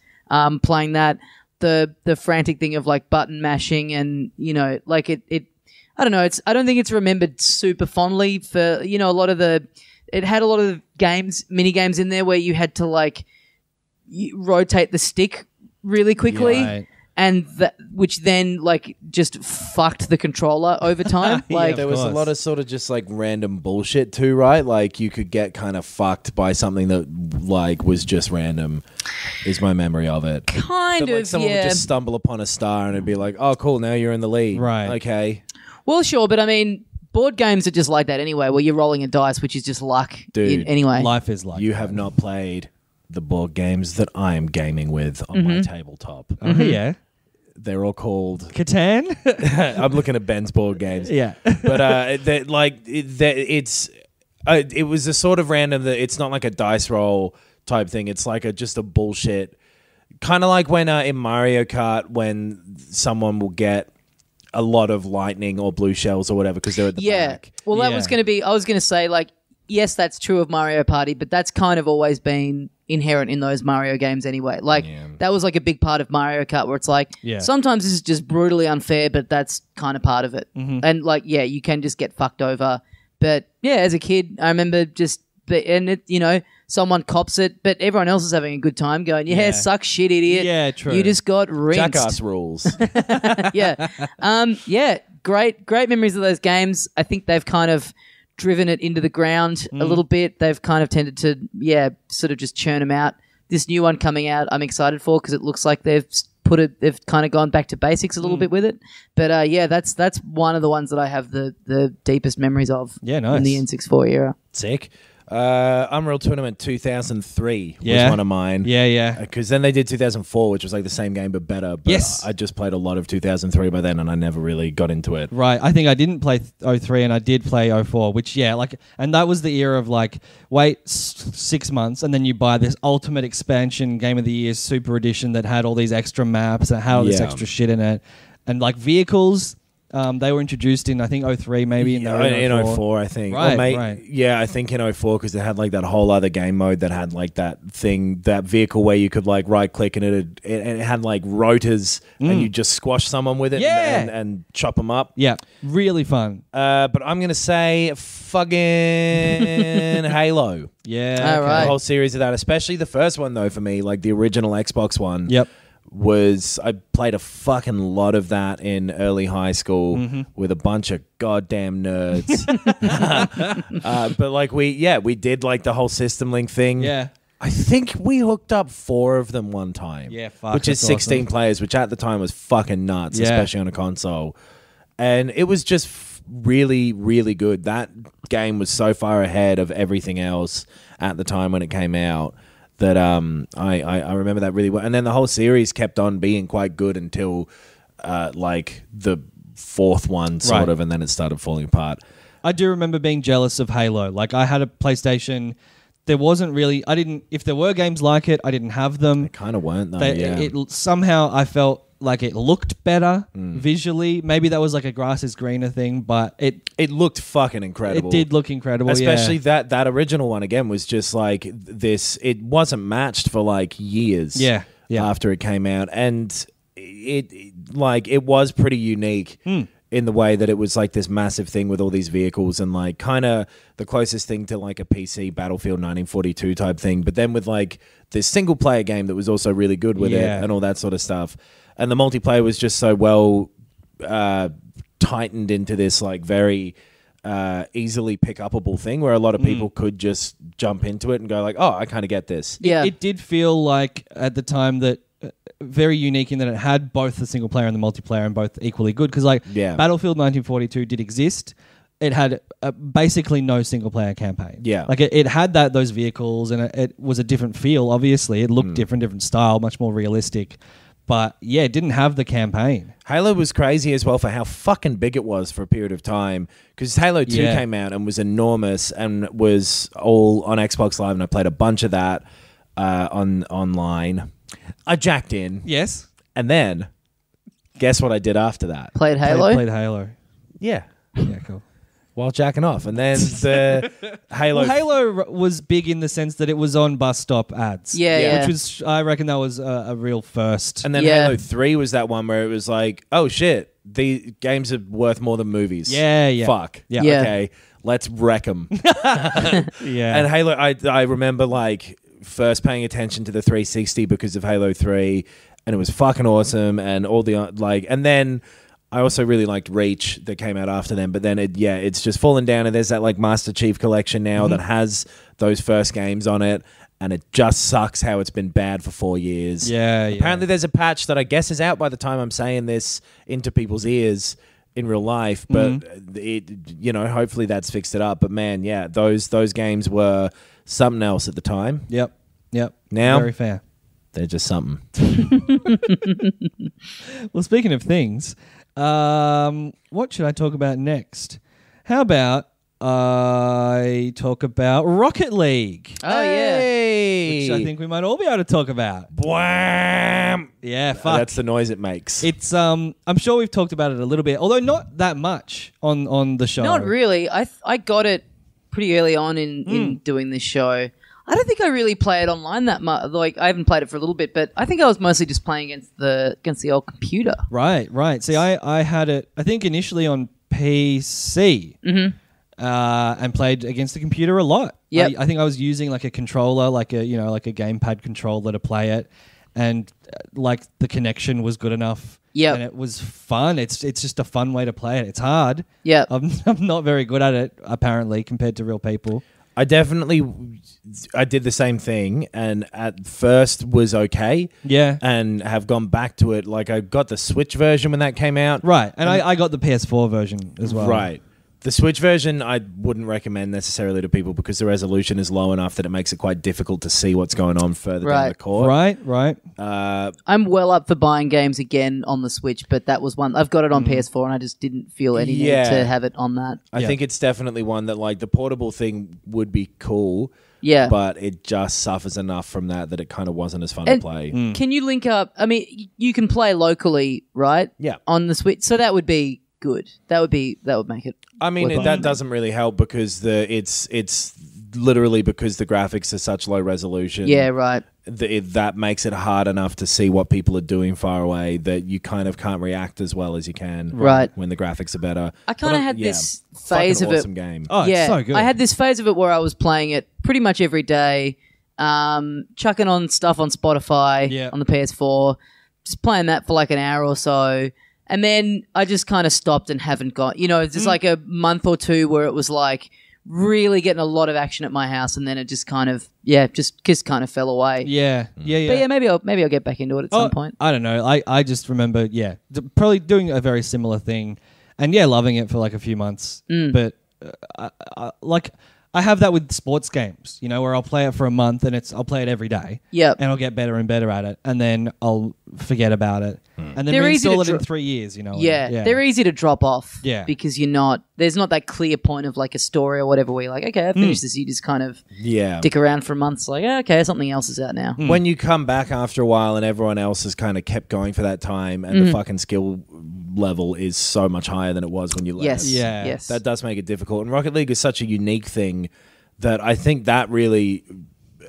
playing that. The frantic thing of like button mashing, and you know, like it I don't know. I don't think it's remembered super fondly for a lot of it had a lot of mini games in there where you had to like rotate the stick really quickly. Yeah, right. And which then like just fucked the controller over time. Like there was a lot of sort of just like random bullshit too, right? Like you could get kind of fucked by something that like was just random. Is my memory of it? Kind Like of, someone would just stumble upon a star and it'd be like, "Oh, cool! Now you're in the lead." Right. Okay. Well, sure, but I mean, board games are just like that anyway, where you're rolling a dice, which is just luck. Dude, anyway, Life is like You that. have not played the board games that I am gaming with on my tabletop. Oh, yeah. They're all called. Catan? I'm looking at Ben's board games. Yeah. But it was a sort of random that it's not like a dice roll type thing. It's like just a bullshit. Kind of like when in Mario Kart, when someone will get a lot of lightning or blue shells or whatever because they're at the back. Well, that Yeah. was going to be. I was going to say like, yes, that's true of Mario Party, but that's kind of always been inherent in those Mario games anyway. Like that was like a big part of Mario Kart where it's like sometimes this is just brutally unfair, but that's kind of part of it. And like you can just get fucked over. But yeah, as a kid, I remember someone cops it, but everyone else is having a good time going, suck shit, idiot. Yeah, true. You just got rinsed. Jackass rules. Great memories of those games. I think they've kind of driven it into the ground a little bit. They've kind of tended to, sort of just churn them out. This new one coming out, I'm excited for because it looks like they've kind of gone back to basics a little bit with it. But that's one of the ones that I have the deepest memories of. Yeah, nice. In the N64 era. Sick. Unreal Tournament 2003 was Yeah. one of mine. Yeah. Because then they did 2004, which was like the same game but better. But Yes. I just played a lot of 2003 by then, and I never really got into it. Right. I think I didn't play 03 and I did play 04, which, and that was the era of like, wait 6 months and then you buy this ultimate expansion Game of the Year Super Edition that had all these extra maps and had all this extra shit in it. And like vehicles, they were introduced in, I think, 03 maybe. In 04. 04, I think. Right, right. Yeah, I think in 04 because they had like that whole other game mode that had like that thing, that vehicle where you could like right click and it had like rotors and you just squash someone with it and chop them up. Yeah, really fun. But I'm going to say fucking Halo. Yeah. All okay. right. The whole series of that, especially the first one though for me, like the original Xbox one. Yep. I played a fucking lot of that in early high school with a bunch of goddamn nerds. But like we did like the whole System Link thing. Yeah. I think we hooked up 4 of them one time. Yeah, fuck, which is that's 16 awesome. players, which at the time was fucking nuts, Yeah. especially on a console. And it was just really, really good. That game was so far ahead of everything else at the time when it came out. That I remember that really well. And then the whole series kept on being quite good until like the 4th one sort of, and then it started falling apart. I do remember being jealous of Halo. Like I had a PlayStation. There wasn't really, if there were games like it, I didn't have them. Kind of weren't though. Somehow I felt like it looked better visually. Maybe that was like a grass is greener thing, but it looked fucking incredible. It did look incredible, especially that original one again was just like this. It wasn't matched for like years. After it came out, and it was pretty unique. In the way that it was like this massive thing with all these vehicles and like kind of the closest thing to like a PC Battlefield 1942 type thing, but then with like this single player game that was also really good with it and all that sort of stuff. And the multiplayer was just so well tightened into this like very easily pick upable thing where a lot of people could just jump into it and go like, oh, I kind of get this. Yeah. It did feel like at the time that very unique in that it had both the single player and the multiplayer and both equally good. Because Battlefield 1942 did exist. It had basically no single player campaign. Yeah. Like it had those vehicles and it was a different feel, obviously. It looked different style, much more realistic. But yeah, it didn't have the campaign. Halo was crazy as well for how fucking big it was for a period of time. Because Halo 2 came out and was enormous and was all on Xbox Live, and I played a bunch of that online. I jacked in. Yes. And then, guess what I did after that? Played Halo? Played Halo. Yeah. Yeah, cool. While jacking off. And then the Halo... Well, Halo was big in the sense that it was on bus stop ads. Yeah. Which was, I reckon that was a real first. And then Halo 3 was that one where it was like, oh shit, the games are worth more than movies. Yeah. Fuck. Yeah. Okay, let's wreck them. Yeah. And Halo, I remember like first paying attention to the 360 because of Halo 3, and it was fucking awesome, and all the and then I also really liked Reach that came out after them, but then it's just fallen down, and there's that like Master Chief collection now that has those first games on it, and it just sucks how it's been bad for 4 years. Yeah. Apparently there's a patch that I guess is out by the time I'm saying this into people's ears in real life, but hopefully that's fixed it up. But man, yeah, those games were something else at the time. Yep. Now very fair. They're just something. Well, speaking of things, what should I talk about next? How about I talk about Rocket League? Oh, yeah. Hey. Which I think we might all be able to talk about. Wham! Yeah, fuck. That's the noise it makes. It's I'm sure we've talked about it a little bit, although not that much on the show. Not really. I got it pretty early on in doing this show. I don't think I really play it online that much. Like, I haven't played it for a little bit, but I think I was mostly just playing against the old computer. Right. See, I had it, I think, initially on PC. And played against the computer a lot. Yeah, I think I was using like a controller, like a gamepad controller to play it, and like the connection was good enough. Yeah, and it was fun. It's just a fun way to play it. It's hard. Yeah, I'm not very good at it apparently compared to real people. I did the same thing, and at first was okay. Yeah, and have gone back to it. Like I got the Switch version when that came out. Right, and I got the PS4 version as well. Right. The Switch version I wouldn't recommend necessarily to people because the resolution is low enough that it makes it quite difficult to see what's going on further down the court. Right. I'm well up for buying games again on the Switch, but that was one. I've got it on PS4 and I just didn't feel any need to have it on that. I think it's definitely one that like the portable thing would be cool. Yeah. But it just suffers enough from that it kind of wasn't as fun to play. Can you link up? I mean, you can play locally, right? Yeah. On the Switch. So that would be good. That would make it. I mean, that doesn't really help because it's literally because the graphics are such low resolution. Yeah, right. That makes it hard enough to see what people are doing far away that you kind of can't react as well as you can when the graphics are better. I kind of had this phase of awesome game. Oh, it's so good. I had this phase of it where I was playing it pretty much every day, chucking on stuff on Spotify on the PS4, just playing that for like an hour or so. And then I just kind of stopped and haven't got, it's just like a month or two where it was like really getting a lot of action at my house, and then it just kind of, just kind of fell away. Yeah. But yeah, maybe I'll get back into it at some point. I don't know. I just remember, probably doing a very similar thing, and loving it for like a few months. But I have that with sports games, where I'll play it for a month and I'll play it every day. Yep. And I'll get better and better at it, and then I'll forget about it, and then reinstall it in 3 years. They're easy to drop off. Yeah. Because there's not that clear point of like a story or whatever where you're like, okay, I finished this. You just kind of dick around for months, like, okay, something else is out now. When you come back after a while and everyone else has kind of kept going for that time, and the fucking skill level is so much higher than it was when you left. Yes. That does make it difficult. And Rocket League is such a unique thing that I think that really,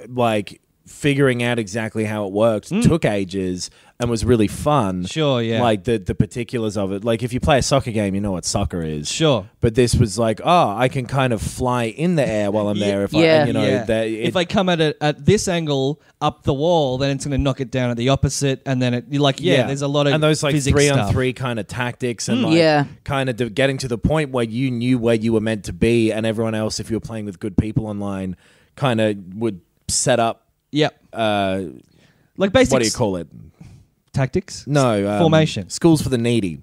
like, figuring out exactly how it worked took ages. and was really fun. Sure, yeah. Like the particulars of it. Like if you play a soccer game, you know what soccer is. Sure. But this was like, I can kind of fly in the air while I'm there. If Yeah. If I come at this angle up the wall, then it's going to knock it down at the opposite, and then there's a lot of and those like physics 3-on-3 kind of tactics and kind of getting to the point where you knew where you were meant to be, and everyone else, if you were playing with good people online, kind of would set up. Yep. Like basics. What do you call it? Tactics? No. Formation. Schools for the needy.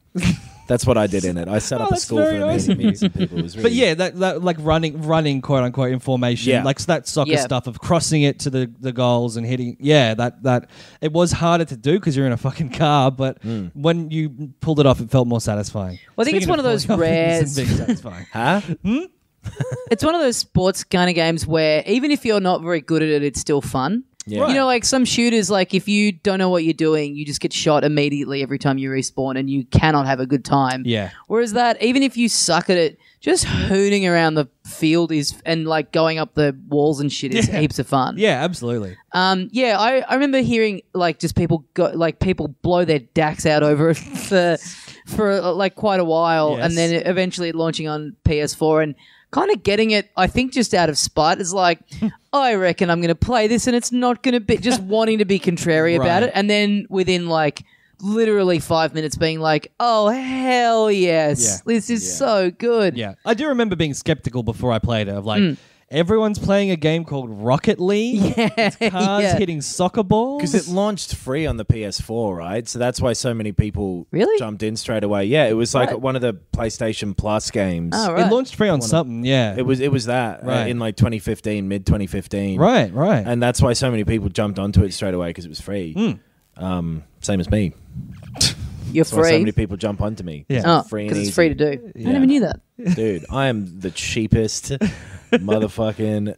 That's what I did in it. I set up a school for the needy. Some people. It was really But yeah, that like running quote unquote in formation, Yeah. like that soccer stuff of crossing it to the goals and hitting. Yeah, that it was harder to do because you're in a fucking car, but when you pulled it off, it felt more satisfying. Well, I think it's one of those rare. Satisfying. Huh? It's one of those sports kind of games where even if you're not very good at it, it's still fun. Yeah. You know, like some shooters, like if you don't know what you're doing, you just get shot immediately every time you respawn and you cannot have a good time. Yeah. Whereas that, even if you suck at it, just hooning around the field and like going up the walls and shit is heaps of fun. Yeah, absolutely. I remember hearing like just people people blow their dacks out over it for like quite a while, Yes. and then eventually launching on PS4 and kind of getting it, I think, just out of spite. Is like, I reckon I'm going to play this and it's not going to be, just wanting to be contrary about Right. it. And then within like literally 5 minutes being like, oh, hell yes. Yeah. This is so good. Yeah, I do remember being skeptical before I played it. Of like, everyone's playing a game called Rocket League. Yeah. It's cars Yeah. hitting soccer balls. Because it launched free on the PS4, right? So that's why so many people Really? jumped in straight away. Yeah, it was like Right. one of the PlayStation Plus games. Oh, right. It launched free on something. Yeah. It was that Right. in like 2015, mid 2015. Right. And that's why so many people jumped onto it straight away because it was free. Same as me. You're That's why so many free. people jump onto me. Yeah. Oh, free and because it's easy. free to do. Yeah. I never knew that. Dude, I am the cheapest motherfucking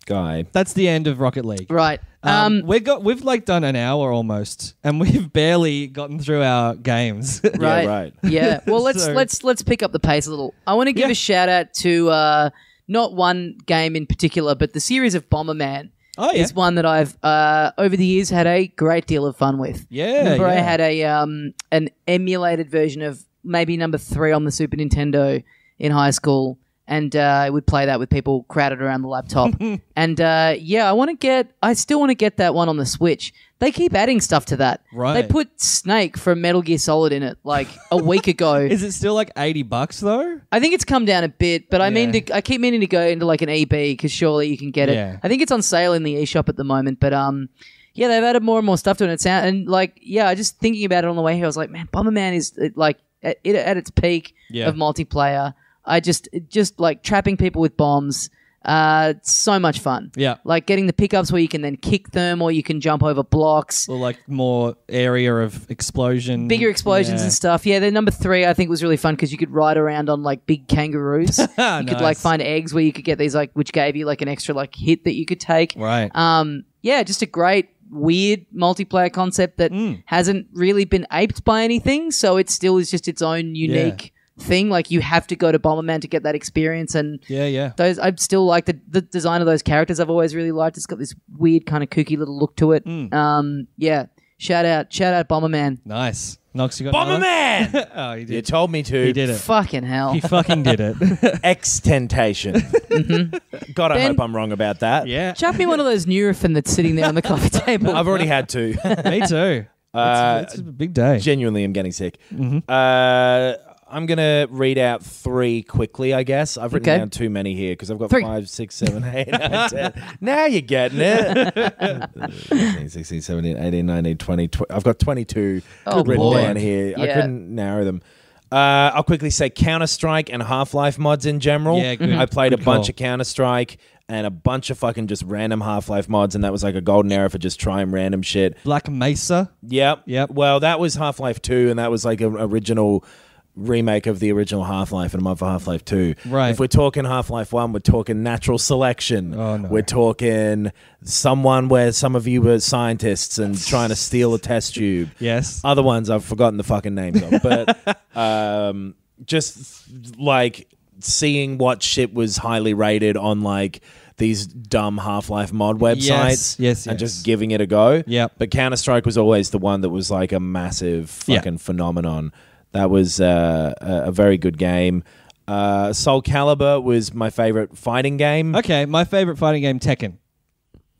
guy. That's the end of Rocket League. Right. We've like done an hour almost, and we've barely gotten through our games. Right. Yeah, right. Yeah. Well, let's So- let's pick up the pace a little. I want to give Yeah. a shout out to not one game in particular, but the series of Bomberman. Oh, yeah. Is one that I've over the years had a great deal of fun with. Yeah, Remember I yeah. had an emulated version of maybe number 3 on the Super Nintendo in high school, and I would play that with people crowded around the laptop. And I still want to get that one on the Switch. They keep adding stuff to that. Right. They put Snake from Metal Gear Solid in it like a week ago. Is it still like $80 though? I think it's come down a bit, but I Yeah. I keep meaning to go into like an EB because surely you can get it. Yeah. I think it's on sale in the eShop at the moment, but yeah, they've added more and more stuff to it. Just thinking about it on the way here, I was like, man, Bomberman is like at its peak Yeah. of multiplayer. I just like trapping people with bombs. It's so much fun. Yeah. Like getting the pickups where you can then kick them or you can jump over blocks. Or like more area of explosion. Bigger explosions Yeah. and stuff. Yeah, the number 3 I think was really fun because you could ride around on like big kangaroos. You could like Nice. find eggs where you could get these like, which gave you like an extra like hit that you could take. Right. Yeah, just a great weird multiplayer concept that hasn't really been aped by anything. So it still is just its own unique thing. Like you have to go to Bomberman to get that experience. And Yeah. those, I still like the design of those characters. I've always really liked. It's got this weird kind of kooky little look to it. Yeah. Shout out Bomberman. Nice. Knox, you got another one? Bomberman! Oh, he You did. told me to. He did it. Fucking hell. He fucking did it. X-Tentation. God, I Ben- hope I'm wrong about that. Yeah. Chuck me one of those Nurofen that's sitting there on the coffee table. I've already had two. Me too. It's a big day. Genuinely, I'm getting sick. I'm going to read out 3 quickly, I guess. I've written Okay. down too many here because I've got 3. 5, 6, 7, 8, 9, 10. Now you're getting it. 15, 16, 17, 18, 19, 20. I've got 22 Oh, written boy. down here. I Yeah. couldn't narrow them. I'll quickly say Counter-Strike and Half-Life mods in general. Yeah, good. I played Good a bunch call. of Counter-Strike and a bunch of fucking just random Half-Life mods, and that was like a golden era for just trying random shit. Black Mesa. Yep. Yep. Well, that was Half-Life 2, and that was like an original remake of the original Half-Life and a mod for Half-Life 2. Right. If we're talking Half-Life 1, we're talking natural selection. Oh, no. We're talking someone where some of you were scientists and trying to steal a test tube. Yes. Other ones I've forgotten the fucking names of. But just like seeing what shit was highly rated on like these dumb Half-Life mod websites Yes. and just giving it a go. Yep. But Counter-Strike was always the one that was like a massive fucking phenomenon. That was a very good game. Soul Calibur was my favorite fighting game. Okay, my favorite fighting game, Tekken.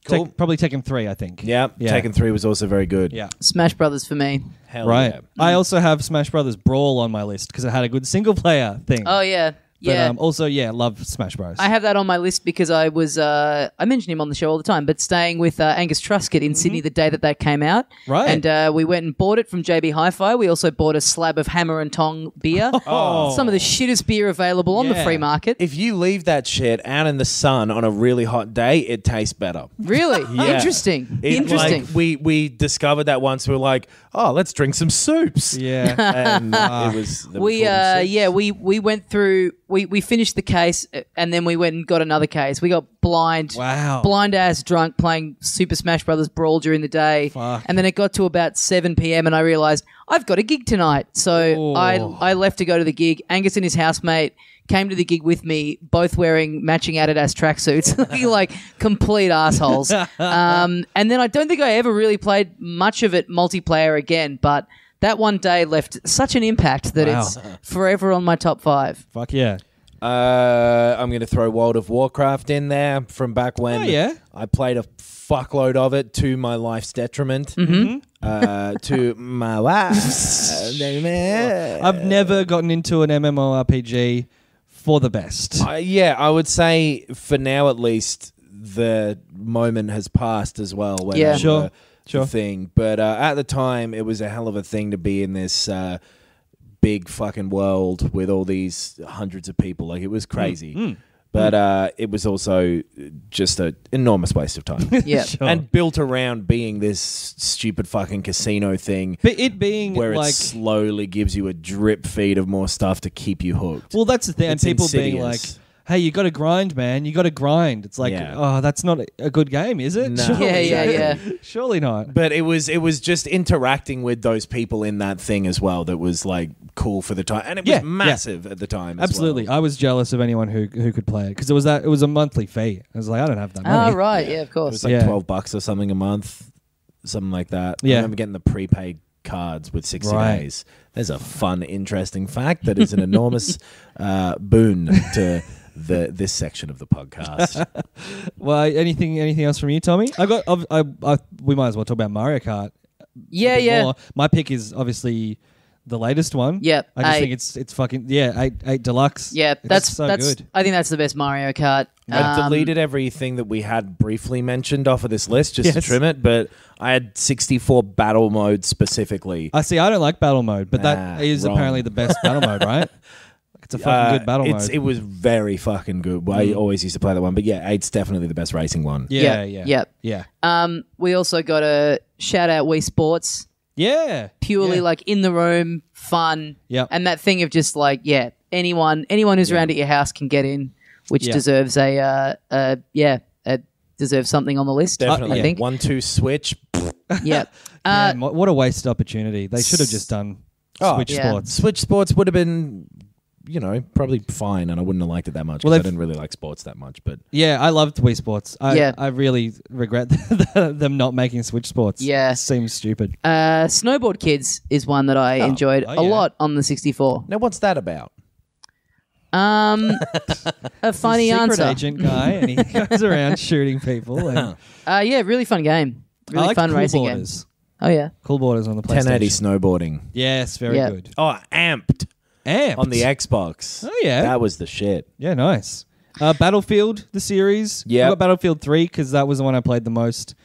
Cool. Probably Tekken 3, I think. Yeah, Tekken 3 was also very good. Yeah. Smash Brothers for me. Hell Right. yeah. I also have Smash Brothers Brawl on my list because it had a good single player thing. Oh yeah, But also, love Smash Bros. I have that on my list because I was, I mention him on the show all the time, but staying with Angus Truscott in Sydney the day that came out. Right. And we went and bought it from JB Hi-Fi. We also bought a slab of Hammer and Tong beer. Oh. Some of the shittest beer available on the Yeah. free market. If you leave that shit out in the sun on a really hot day, it tastes better. Really? Yeah. Interesting. It, Interesting. Like, we discovered that once. We were like, oh, let's drink some soups. Yeah. And it was... We went through... We finished the case and then we went and got another case. We got blind ass drunk playing Super Smash Brothers Brawl during the day. Fuck. And then it got to about 7 p.m. and I realised I've got a gig tonight. So Oh. I left to go to the gig. Angus and his housemate came to the gig with me, both wearing matching Adidas tracksuits, looking like complete assholes. And then I don't think I ever really played much of it multiplayer again, but that one day left such an impact that it's forever on my top 5. Fuck yeah. I'm going to throw World of Warcraft in there from back when I played a fuckload of it to my life's detriment. To my wife's. I've never gotten into an MMORPG for the best. I would say for now at least the moment has passed as well. When Yeah. they were Sure. the thing. But at the time, it was a hell of a thing to be in this big fucking world with all these hundreds of people. Like, it was crazy. But it was also just an enormous waste of time. Yeah. Sure. And built around being this stupid fucking casino thing. But it being where like... it slowly gives you a drip feed of more stuff to keep you hooked. Well, that's the thing. And It's people being like, insidious. hey, you got to grind, man. You got to grind. It's like, oh, that's not a good game, is it? No. Surely. Yeah. Surely not. But it was just interacting with those people in that thing as well that was like cool for the time, and it was massive at the time. Absolutely, as well. I was jealous of anyone who could play it because it was a monthly fee. I was like, I don't have that money. Oh, right. Yeah, of It course. was like $12 or something a month, something like that. Yeah. I remember getting the prepaid cards with 60 Right. days. There's a fun, interesting fact that is an enormous boon to this section of the podcast. Well, anything else from you, Tommy? We might as well talk about Mario Kart. Yeah, a bit yeah. more. My pick is obviously the latest one. Yep, I just 8. think it's fucking 8 deluxe. Yeah, It's that's so that's. good. I think that's the best Mario Kart. I deleted everything that we had briefly mentioned off of this list just to trim it, but I had 64 battle modes specifically. I see. I don't like battle mode, but Nah, that is wrong. apparently the best battle mode, right? It's a fucking good battle mode. It was very fucking good. I always used to play that one, but yeah, 8's definitely the best racing one. Yeah. We also got to shout out Wii Sports. Yeah. Purely Yeah. like in the room, fun. Yep. And that thing of just like, anyone who's around at your house can get in, which deserves deserves something on the list. Definitely. I think. 1-2 switch. Yeah. Man, what a wasted opportunity. They should have just done Switch yeah. Sports. Switch Sports would have been, probably fine, and I wouldn't have liked it that much because Well, I didn't really like sports that much. But Yeah, I loved Wii Sports. Yeah. I really regret them not making Switch Sports. Yeah. It seems stupid. Snowboard Kids is one that I enjoyed a lot on the 64. now, what's that about? A funny Secret answer. agent guy, and he goes around shooting people. And Really fun game. I Really like fun Cool racing Borders. game. Oh yeah. Cool Borders on the PlayStation. 1080 snowboarding. Yes, very Yeah. good. Oh, Amped Amped. on the Xbox. Oh, yeah. That was the shit. Yeah, nice. Battlefield, the series. Yep. I got Battlefield 3 because that was the one I played the most.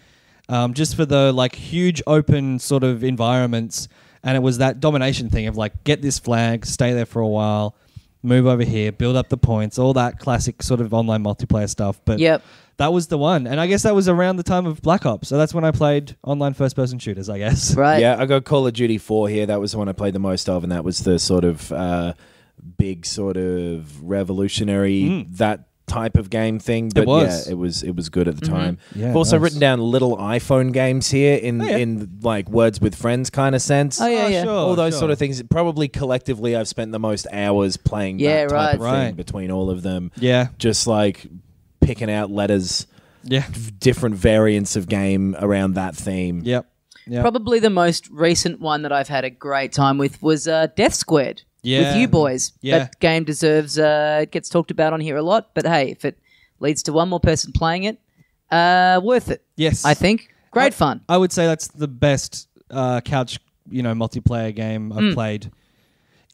Just for the huge open sort of environments. And it was that domination thing of get this flag, stay there for a while, move over here, build up the points, all that classic sort of online multiplayer stuff. But Yep. that was the one. And I guess that was around the time of Black Ops. So that's when I played online first-person shooters, I guess. Right. Yeah, I got Call of Duty 4 here. That was the one I played the most of, and that was the sort of big sort of revolutionary that type of game thing. But was. yeah, it was good at the time. Yeah, I've also nice. written down little iPhone games here in words with friends kind of sense. Oh yeah. Sure. All those sort of things. Probably collectively, I've spent the most hours playing Yeah, that type of right. thing between all of them. Yeah. Just picking out letters, Yeah. different variants of game around that theme. Yep. Yep. Probably the most recent one that I've had a great time with was Death Squared Yeah. with you boys. Yeah. That game deserves, it gets talked about on here a lot, but hey, if it leads to one more person playing it, worth it. Yes. I think. Great fun. I would say that's the best couch, multiplayer game I've played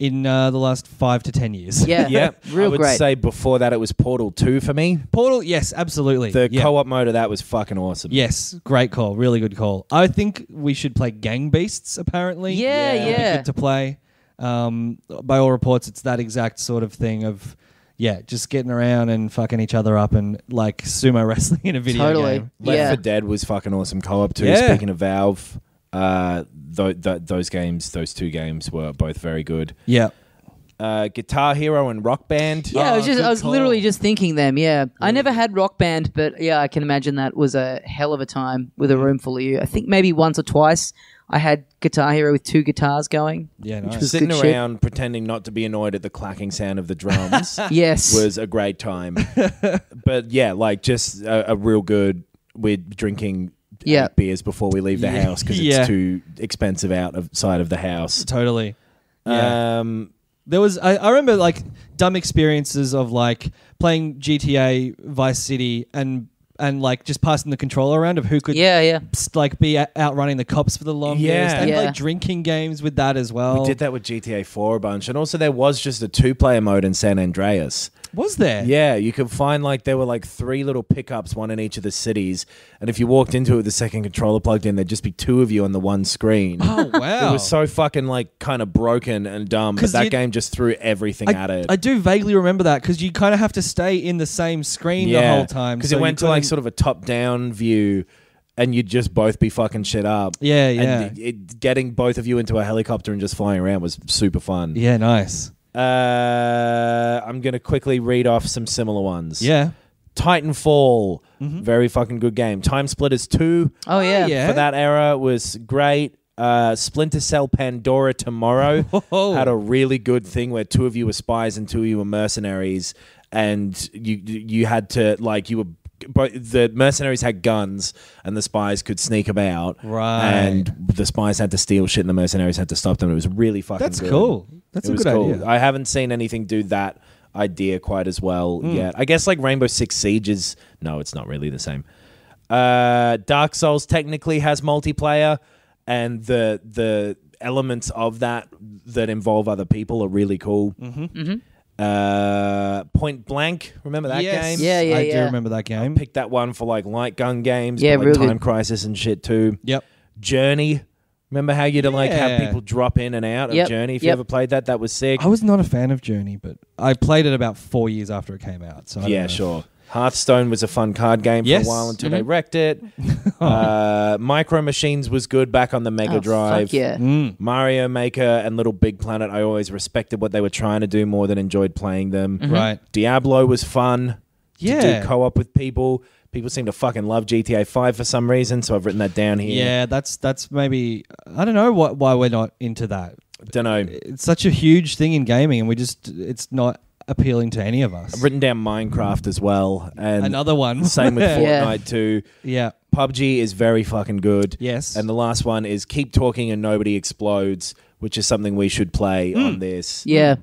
in the last 5 to 10 years. Yeah. Yeah, Real I would great. say before that it was Portal 2 for me. Portal, yes, absolutely. The Yeah. co-op mode of that was fucking awesome. Yes, great call. Really good call. I think we should play Gang Beasts, apparently. Yeah, It'd be yeah. good to play. By all reports, it's that exact sort of thing of, just getting around and fucking each other up and like sumo wrestling in a video Totally. game. Left 4 Dead was fucking awesome co-op too. Yeah. Speaking of Valve, those two games were both very good. Yeah. Guitar Hero and Rock Band. Yeah, I was good call. literally just thinking them. Yeah, I never had Rock Band, but yeah, I can imagine that was a hell of a time with a room full of you. I think maybe once or twice I had Guitar Hero with 2 guitars going. Yeah, nice. Which was Sitting good shit. around pretending not to be annoyed at the clacking sound of the drums Yes, was a great time. But yeah, like just a real good. We're drinking Yeah. beers before we leave the Yeah. house because Yeah. it's too expensive outside of the house. Totally. Yeah. There There was I remember like dumb experiences of like playing GTA Vice City and like just passing the controller around of who could yeah. like be outrunning the cops for the longest Yeah. and Yeah. like drinking games with that as well. We did that with GTA 4 a bunch. And also there was just a 2-player mode in San Andreas. Was there? Yeah, you could find there were 3 little pickups, one in each of the cities. And if you walked into it with the second controller plugged in, there'd just be 2 of you on the one screen. Oh wow. It was so fucking kind of broken and dumb, but 'Cause that you- game just threw everything at it. I do vaguely remember that because you kind of have to stay in the same screen the whole time. Because so it you went to couldn't- sort of a top-down view, and you'd just both be fucking shit up. Yeah, yeah. And getting both of you into a helicopter and just flying around was super fun. Yeah, nice. I'm going to quickly read off some similar ones. Yeah. Titanfall, very fucking good game. Time Splitters 2 Oh yeah. yeah. for that era was great. Splinter Cell Pandora Tomorrow Whoa. had a really good thing where 2 of you were spies and 2 of you were mercenaries, and you had to the mercenaries had guns and the spies could sneak about, Right. And the spies had to steal shit and the mercenaries had to stop them. It was really fucking That's good. cool. That's It a was good cool. idea. I haven't seen anything do that idea quite as well yet. I guess Rainbow Six Siege is... No, it's not really the same. Dark Souls technically has multiplayer, and the elements of that involve other people are really cool. Point Blank, remember that Yes. game? Yeah. I do remember that game. Picked that one for light gun games, Yeah, but real Time good. Crisis and shit too. Yep. Journey. Remember how you'd have Yeah. people drop in and out of Yep, Journey? If you yep. ever played that, that was sick. I was not a fan of Journey, but I played it about 4 years after it came out. So I don't Yeah, know. sure. Hearthstone was a fun card game for Yes. a while until they wrecked it. Micro Machines was good back on the Mega Oh, Drive. fuck yeah. Mario Maker and Little Big Planet, I always respected what they were trying to do more than enjoyed playing them. Right. Diablo was fun Yeah. to do co-op with people. People seem to fucking love GTA 5 for some reason, so I've written that down here. Yeah, that's maybe I don't know why we're not into that. Don't know. It's such a huge thing in gaming, and it's not appealing to any of us. I've written down Minecraft as well. And Another one. same with Yeah. Fortnite too. Yeah. PUBG is very fucking good. Yes. And the last one is Keep Talking and Nobody Explodes, which is something we should play on this. Yeah.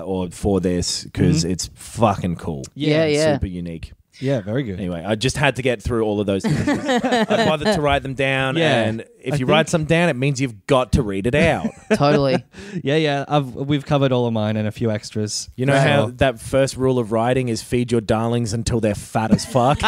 Or for this, because it's fucking cool. Yeah. Super unique. Yeah, very good. Anyway, I just had to get through all of those things. I bothered to write them down, Yeah. and if I you write some down, it means you've got to read it out. Totally. Yeah. We've covered all of mine and a few extras. You know So- how that first rule of writing is feed your darlings until they're fat as fuck?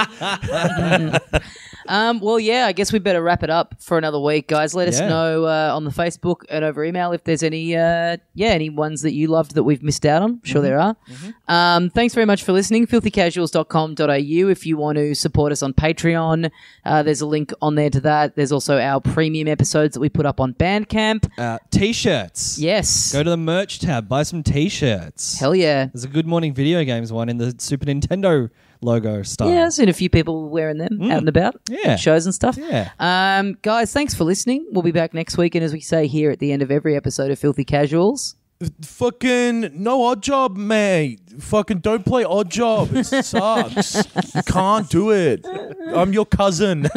Well, yeah, I guess we better wrap it up for another week, guys. Let us Yeah. know on the Facebook and over email if there's any any ones that you loved that we've missed out on. I'm sure there are. Thanks very much for listening. filthycasuals.com.au if you want to support us on Patreon. There's a link on there to that. There's also our premium episodes that we put up on Bandcamp. T-shirts. Yes. Go to the merch tab, buy some T-shirts. Hell yeah. There's a Good Morning Video Games one in the Super Nintendo logo style. Yeah, I've seen a few people wearing them out and about. Yeah. Shows and stuff. Yeah. Guys, thanks for listening. We'll be back next week. And as we say here at the end of every episode of Filthy Casuals, Fucking no Odd Job, mate. Fucking don't play Odd Job. It sucks. You can't do it. I'm your cousin.